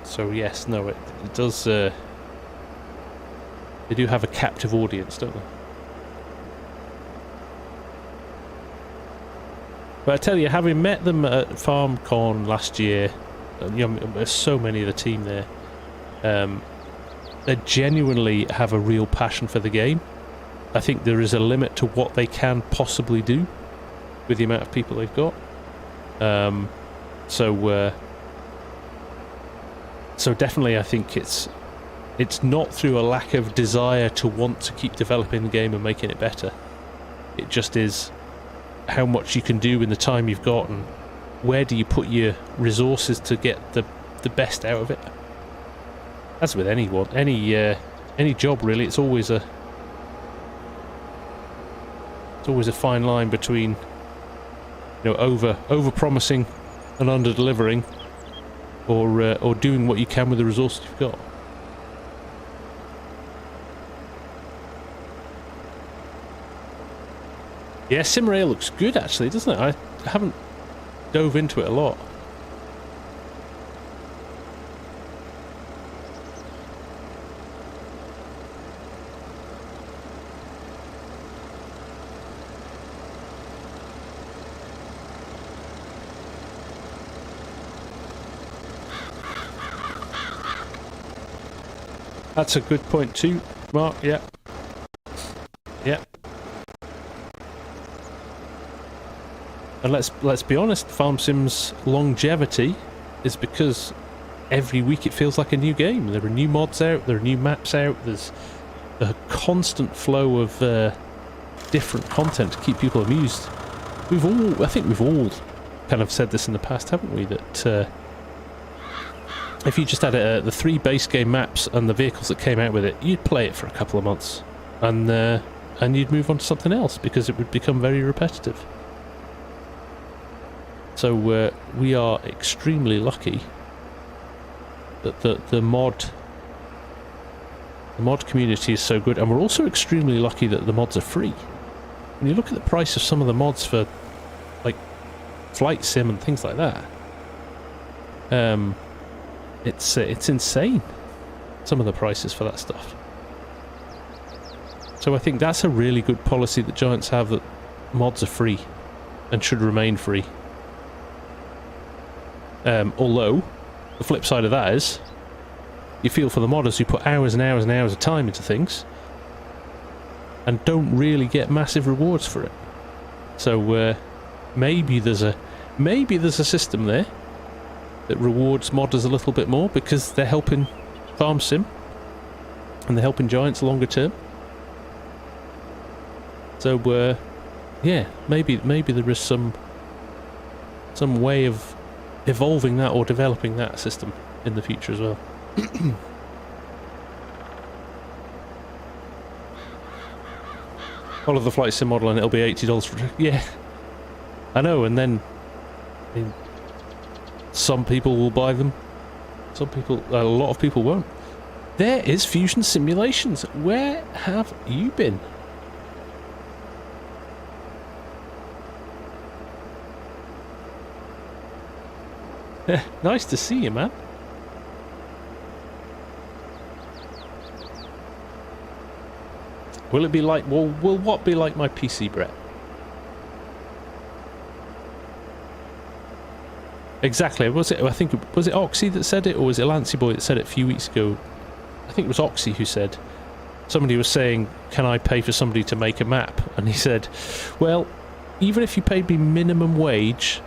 So yes, no, it does. They do have a captive audience, don't they? But I tell you, having met them at FarmCon last year, you know, there's so many of the team there. They genuinely have a real passion for the game. I think there is a limit to what they can possibly do with the amount of people they've got. So definitely I think it's not through a lack of desire to want to keep developing the game and making it better. It just is how much you can do in the time you've got, and where do you put your resources to get the best out of it. As with anyone, any job really, it's always a fine line between, you know, over promising and under delivering, or doing what you can with the resources you've got. Yeah, SimRail looks good actually, doesn't it? I haven't dove into it a lot. That's a good point too, Mark. Yeah. Yeah. And let's be honest, FarmSim's longevity is because every week it feels like a new game. There are new mods out, there are new maps out, there's a constant flow of different content to keep people amused. I think we've all kind of said this in the past, haven't we? That if you just had the 3 base game maps and the vehicles that came out with it, you'd play it for a couple of months, and you'd move on to something else because it would become very repetitive. So we are extremely lucky that the mod community is so good, and we're also extremely lucky that the mods are free. When you look at the price of some of the mods for like Flight Sim and things like that, it's insane, some of the prices for that stuff. So I think that's a really good policy that Giants have, that mods are free and should remain free. Although, the flip side of that is, you feel for the modders who put hours and hours and hours of time into things and don't really get massive rewards for it. So maybe there's a system there that rewards modders a little bit more because they're helping FarmSim and they're helping Giants longer term. So yeah, maybe there is some way of evolving that or developing that system in the future as well. Follow the Flight Sim model and it'll be $80 for... Yeah, I know, and then I mean, some people will buy them, some people, a lot of people won't. There is Fusion Simulations. Where have you been? Nice to see you, man. Will it be like... Will what be like my PC, Brett? Exactly. Was it? I think was it Oxy that said it, or was it Lancey Boy that said it a few weeks ago? I think it was Oxy who said. Somebody was saying, "Can I pay for somebody to make a map?" And he said, "Well, even if you paid me minimum wage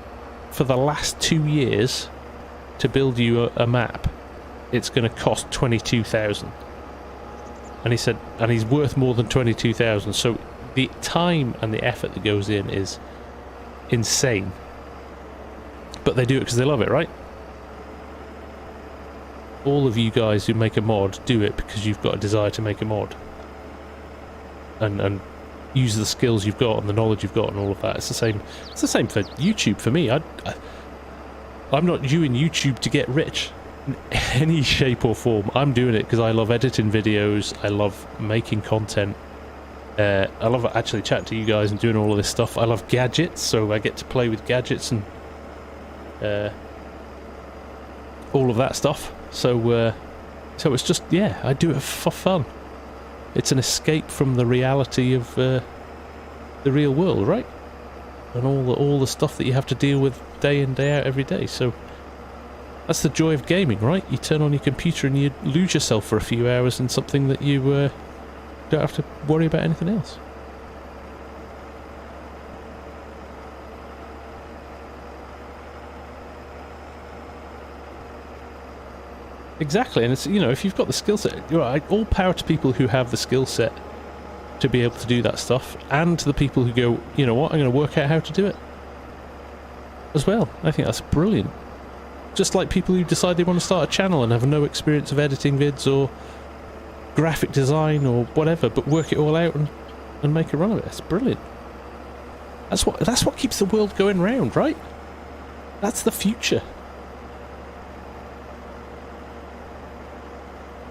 for the last 2 years to build you a map, it's going to cost 22,000." And he said, and he's worth more than 22,000. So the time and the effort that goes in is insane. But they do it because they love it, right? All of you guys who make a mod do it because you've got a desire to make a mod, and use the skills you've got and the knowledge you've got and all of that. It's the same. It's the same for YouTube for me. I'm not doing YouTube to get rich in any shape or form. I'm doing it because I love editing videos. I love making content. I love actually chatting to you guys and doing all of this stuff. I love gadgets, so I get to play with gadgets and all of that stuff. So so it's just, yeah, I do it for fun. It's an escape from the reality of the real world, right? And all the stuff that you have to deal with day in, day out, every day. So that's the joy of gaming, right? You turn on your computer and you lose yourself for a few hours in something that you don't have to worry about anything else. Exactly, and it's, you know, if you've got the skill set, you're right, all power to people who have the skill set to be able to do that stuff, and to the people who go, you know what, I'm going to work out how to do it as well. I think that's brilliant. Just like people who decide they want to start a channel and have no experience of editing vids or graphic design or whatever, but work it all out and make a run of it. It's brilliant. That's what keeps the world going round, right? That's the future.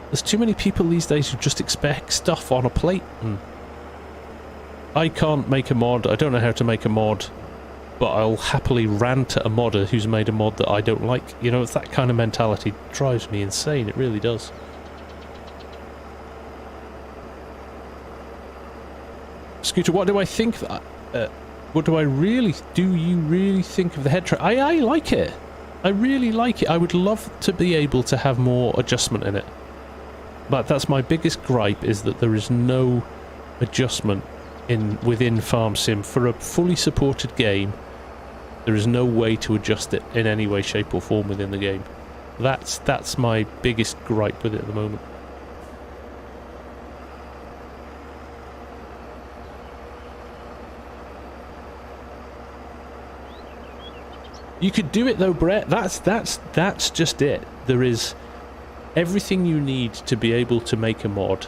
There's too many people these days who just expect stuff on a plate. I can't make a mod, I don't know how to make a mod, but I'll happily rant at a modder who's made a mod that I don't like. You know, it's that kind of mentality. It drives me insane, it really does. Scooter, what do I think? What do you really think of the head track? I like it. I really like it. I would love to be able to have more adjustment in it. But that's my biggest gripe, is that there is no adjustment within FarmSim for a fully supported game. There is no way to adjust it in any way, shape or form within the game. That's my biggest gripe with it at the moment. You could do it though, Brett. That's just it. There is everything you need to be able to make a mod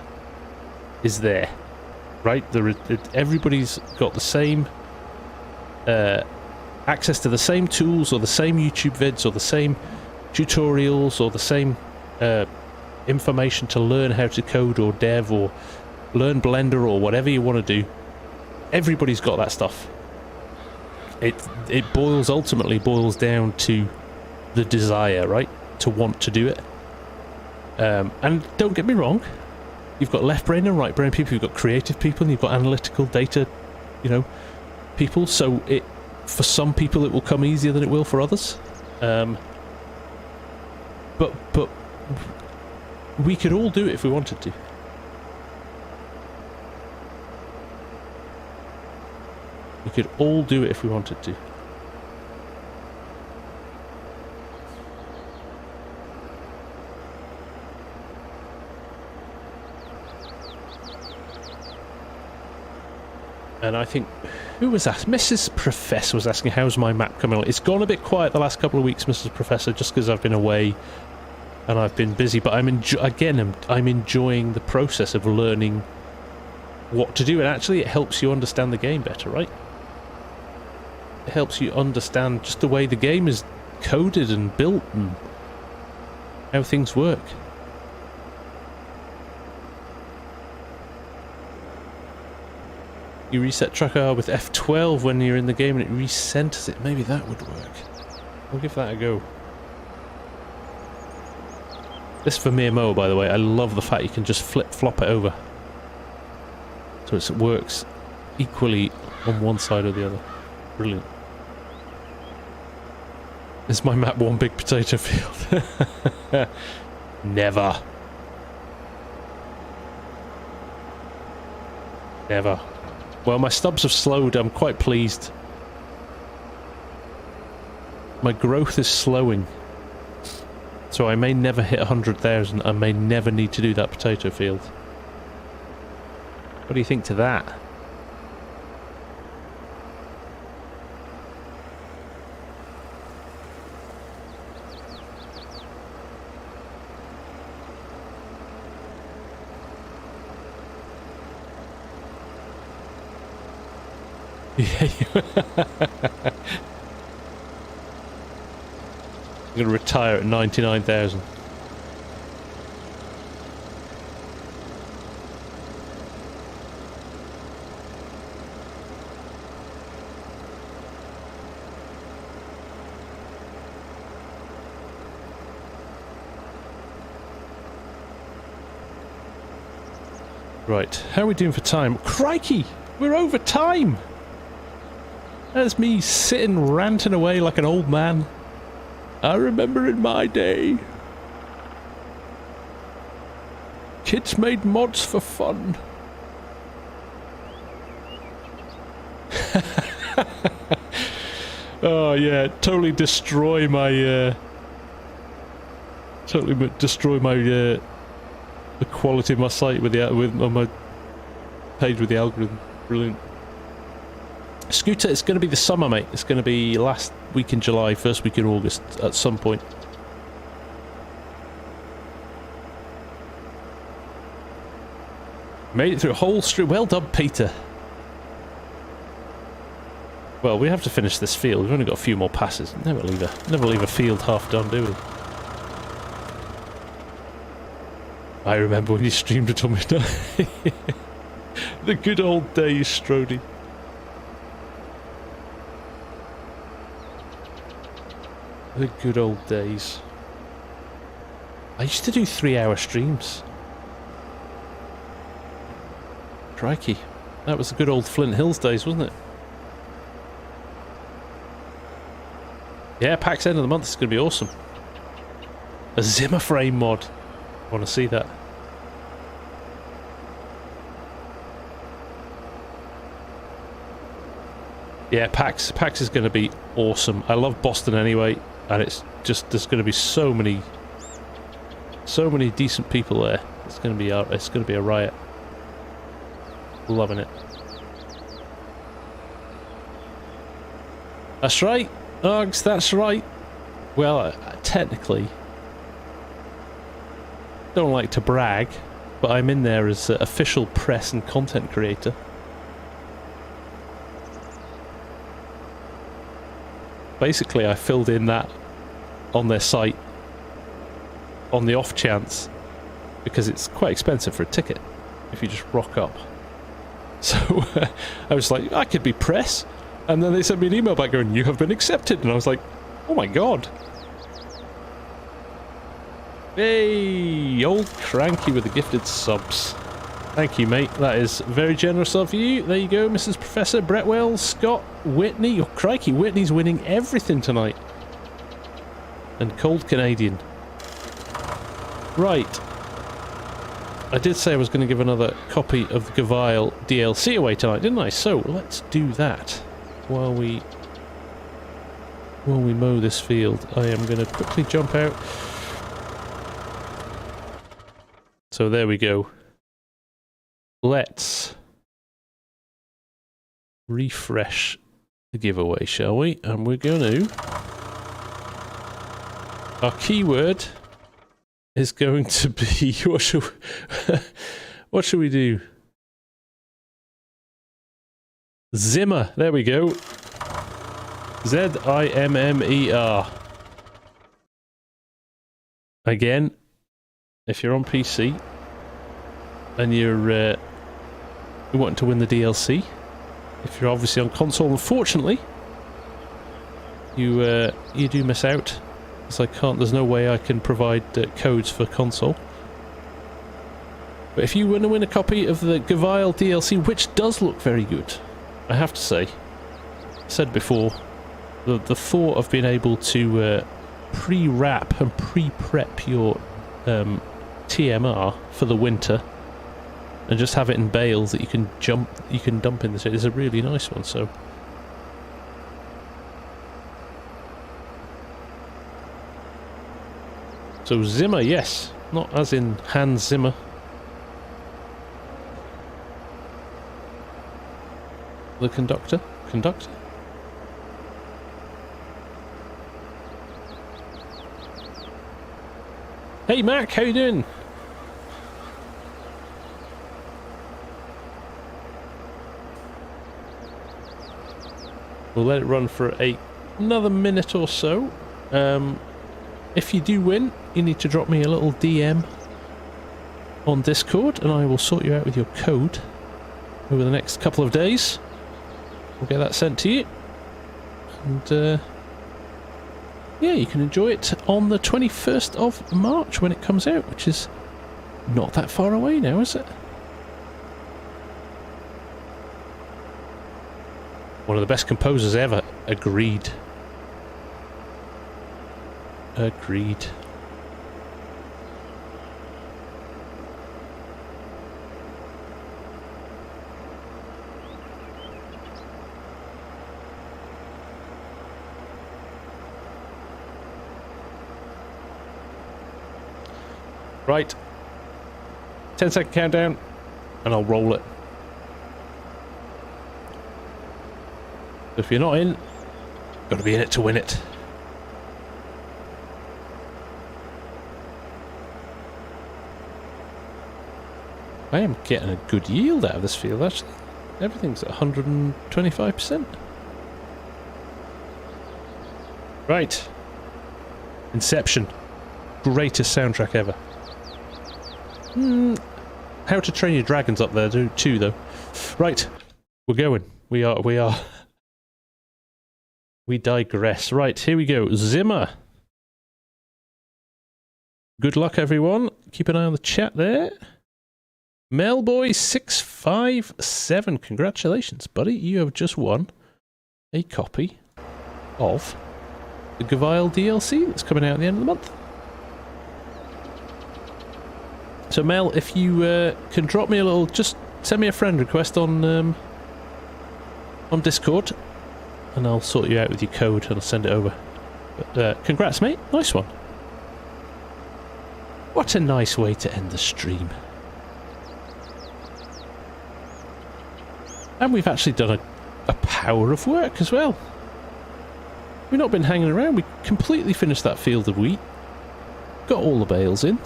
is there, right? Everybody's got the same access to the same tools, or the same YouTube vids, or the same tutorials, or the same information to learn how to code or dev or learn Blender or whatever you want to do. Everybody's got that stuff. It ultimately boils down to the desire, right? To want to do it. And don't get me wrong, you've got left brain and right brain people, you've got creative people, and you've got analytical data, you know, people. So for some people it will come easier than it will for others. But we could all do it if we wanted to. We could all do it if we wanted to. And I think, who was that? Mrs. Professor was asking, how's my map coming along? It's gone a bit quiet the last couple of weeks, Mrs. Professor, just because I've been away and I've been busy. But I'm enjoying the process of learning what to do. And actually, it helps you understand the game better, right? It helps you understand just the way the game is coded and built and how things work. You reset tracker with F12 when you're in the game and it recenters it. Maybe that would work. I'll give that a go. This for mere Mo, by the way. I love the fact you can just flip-flop it over. So it works equally on one side or the other. Brilliant. Is my map one big potato field? Never. Never. Well, my stubs have slowed. I'm quite pleased. My growth is slowing. So I may never hit 100,000. I may never need to do that potato field. What do you think to that? Yeah, I'm going to retire at 99,000. Right, how are we doing for time? Crikey! We're over time! There's me sitting ranting away like an old man. I remember in my day, kids made mods for fun. Oh yeah, totally destroy my the quality of my site with on my page with the algorithm. Brilliant. Scooter, it's going to be the summer, mate. It's going to be last week in July, first week in August at some point. Made it through a whole stream. Well done, Peter. Well, we have to finish this field. We've only got a few more passes. Never leave a field half done, do we? I remember when you streamed it on me. The good old days, Strody. The good old days. I used to do 3-hour streams. Crikey. That was the good old Flint Hills days, wasn't it? Yeah, PAX end of the month is going to be awesome. A Zimmer frame mod. I want to see that. Yeah, PAX is going to be awesome. I love Boston anyway, and it's just there's going to be so many decent people there. It's going to be a riot. Loving it. That's right. Uggs, that's right. Well, technically, don't like to brag, but I'm in there as official press and content creator. Basically, I filled in that on their site on the off chance, because it's quite expensive for a ticket if you just rock up. So I was like, I could be press. And then they sent me an email back going, you have been accepted. And I was like, oh my god. Hey, old Cranky with the gifted subs. Thank you, mate. That is very generous of you. There you go, Mrs. Professor Bretwell, Scott, Whitney. Oh, crikey, Whitney's winning everything tonight. And Cold Canadian. Right. I did say I was going to give another copy of the Gavile DLC away tonight, didn't I? So, let's do that. While we mow this field, I am going to quickly jump out. So there we go. Let's refresh the giveaway, shall we? And we're going to... Our keyword is going to be... What should we do? Zimmer. There we go. Z-I-M-M-E-R. Again, if you're on PC and you're wanting to win the DLC, if you're obviously on console, unfortunately, you do miss out, because I can't. There's no way I can provide codes for console. But if you want to win a copy of the Gavile DLC, which does look very good, I have to say, said before, the thought of being able to pre-wrap and pre-prep your TMR for the winter and just have it in bales that you can dump in this is a really nice one. So Zimmer, yes, not as in Hans Zimmer. The conductor? Conductor? Hey Mac, how you doing? We'll let it run for another minute or so. If you do win, you need to drop me a little DM on Discord and I will sort you out with your code over the next couple of days. We'll get that sent to you, and yeah, you can enjoy it on the 21st of March when it comes out, which is not that far away now, is it? One of the best composers ever. Agreed. Agreed. Right. 10-second countdown, and I'll roll it. If you're not in, got to be in it to win it. I am getting a good yield out of this field, actually. Everything's at 125%. Right. Inception. Greatest soundtrack ever. How to Train Your Dragons up there too, though. Right. We're going. We are. We digress. Right, here we go. Zimmer. Good luck, everyone. Keep an eye on the chat there. Melboy657. Congratulations, buddy. You have just won a copy of the Gavile DLC that's coming out at the end of the month. So, Mel, if you can drop me a little, just send me a friend request on Discord, and I'll sort you out with your code and I'll send it over. But, congrats, mate. Nice one. What a nice way to end the stream. And we've actually done a power of work as well. We've not been hanging around. We completely finished that field of wheat. Got all the bales in.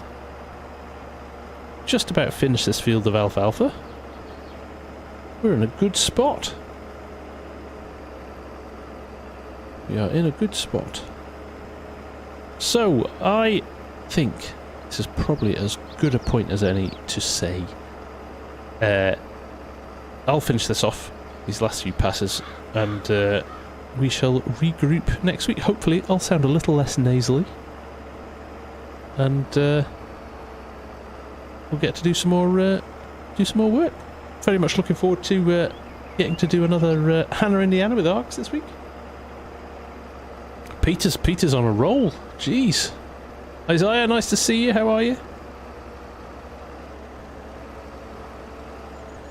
Just about finished this field of alfalfa. We're in a good spot. We are in a good spot. So, I think this is probably as good a point as any to say. I'll finish this off, these last few passes, and we shall regroup next week. Hopefully I'll sound a little less nasally. And we'll get to do some more work. Very much looking forward to getting to do another Hannah, Indiana with ARCs this week. Peter's on a roll. Jeez. Isaiah, nice to see you. How are you?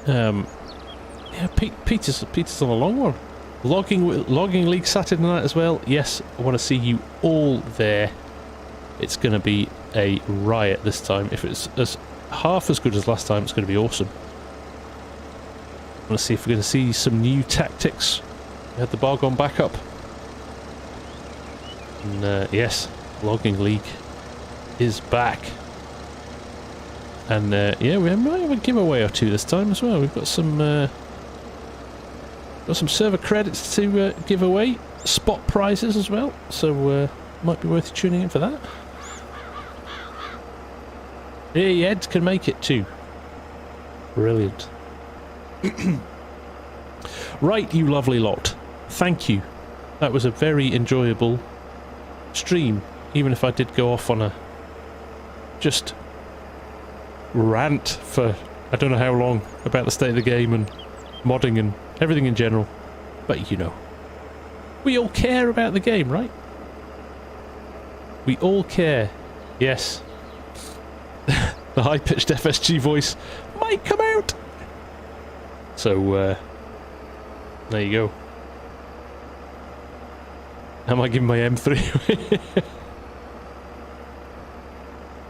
Yeah, Peter's on a long one. Logging League Saturday night as well. Yes, I want to see you all there. It's going to be a riot this time. If it's half as good as last time, it's going to be awesome. I want to see if we're going to see some new tactics. We had the bar gone back up. And yes, Logging League is back. And yeah, we might have a giveaway or two this time as well. We've got some server credits to give away, spot prizes as well. So might be worth tuning in for that. Hey, Ed can make it too. Brilliant. Right, you lovely lot. Thank you. That was a very enjoyable stream, even if I did go off on a just rant for I don't know how long about the state of the game and modding and everything in general. But you know, we all care about the game, right? We all care. Yes. The high-pitched FSG voice might come out. So there you go. Am I giving my M3 away?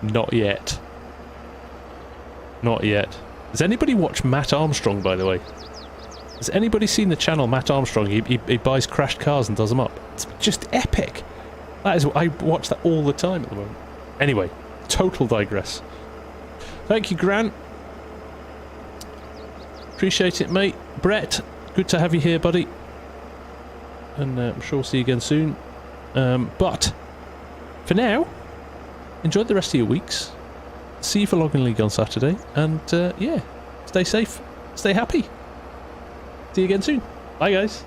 Not yet. Not yet. Has anybody watched Matt Armstrong, by the way? Has anybody seen the channel Matt Armstrong? He buys crashed cars and does them up. It's just epic. That is, I watch that all the time at the moment. Anyway, total digress. Thank you, Grant. Appreciate it, mate. Brett, good to have you here, buddy. And I'm sure we'll see you again soon. But for now, enjoy the rest of your weeks. See you for Logging League on Saturday. And yeah, stay safe, stay happy. See you again soon. Bye, guys.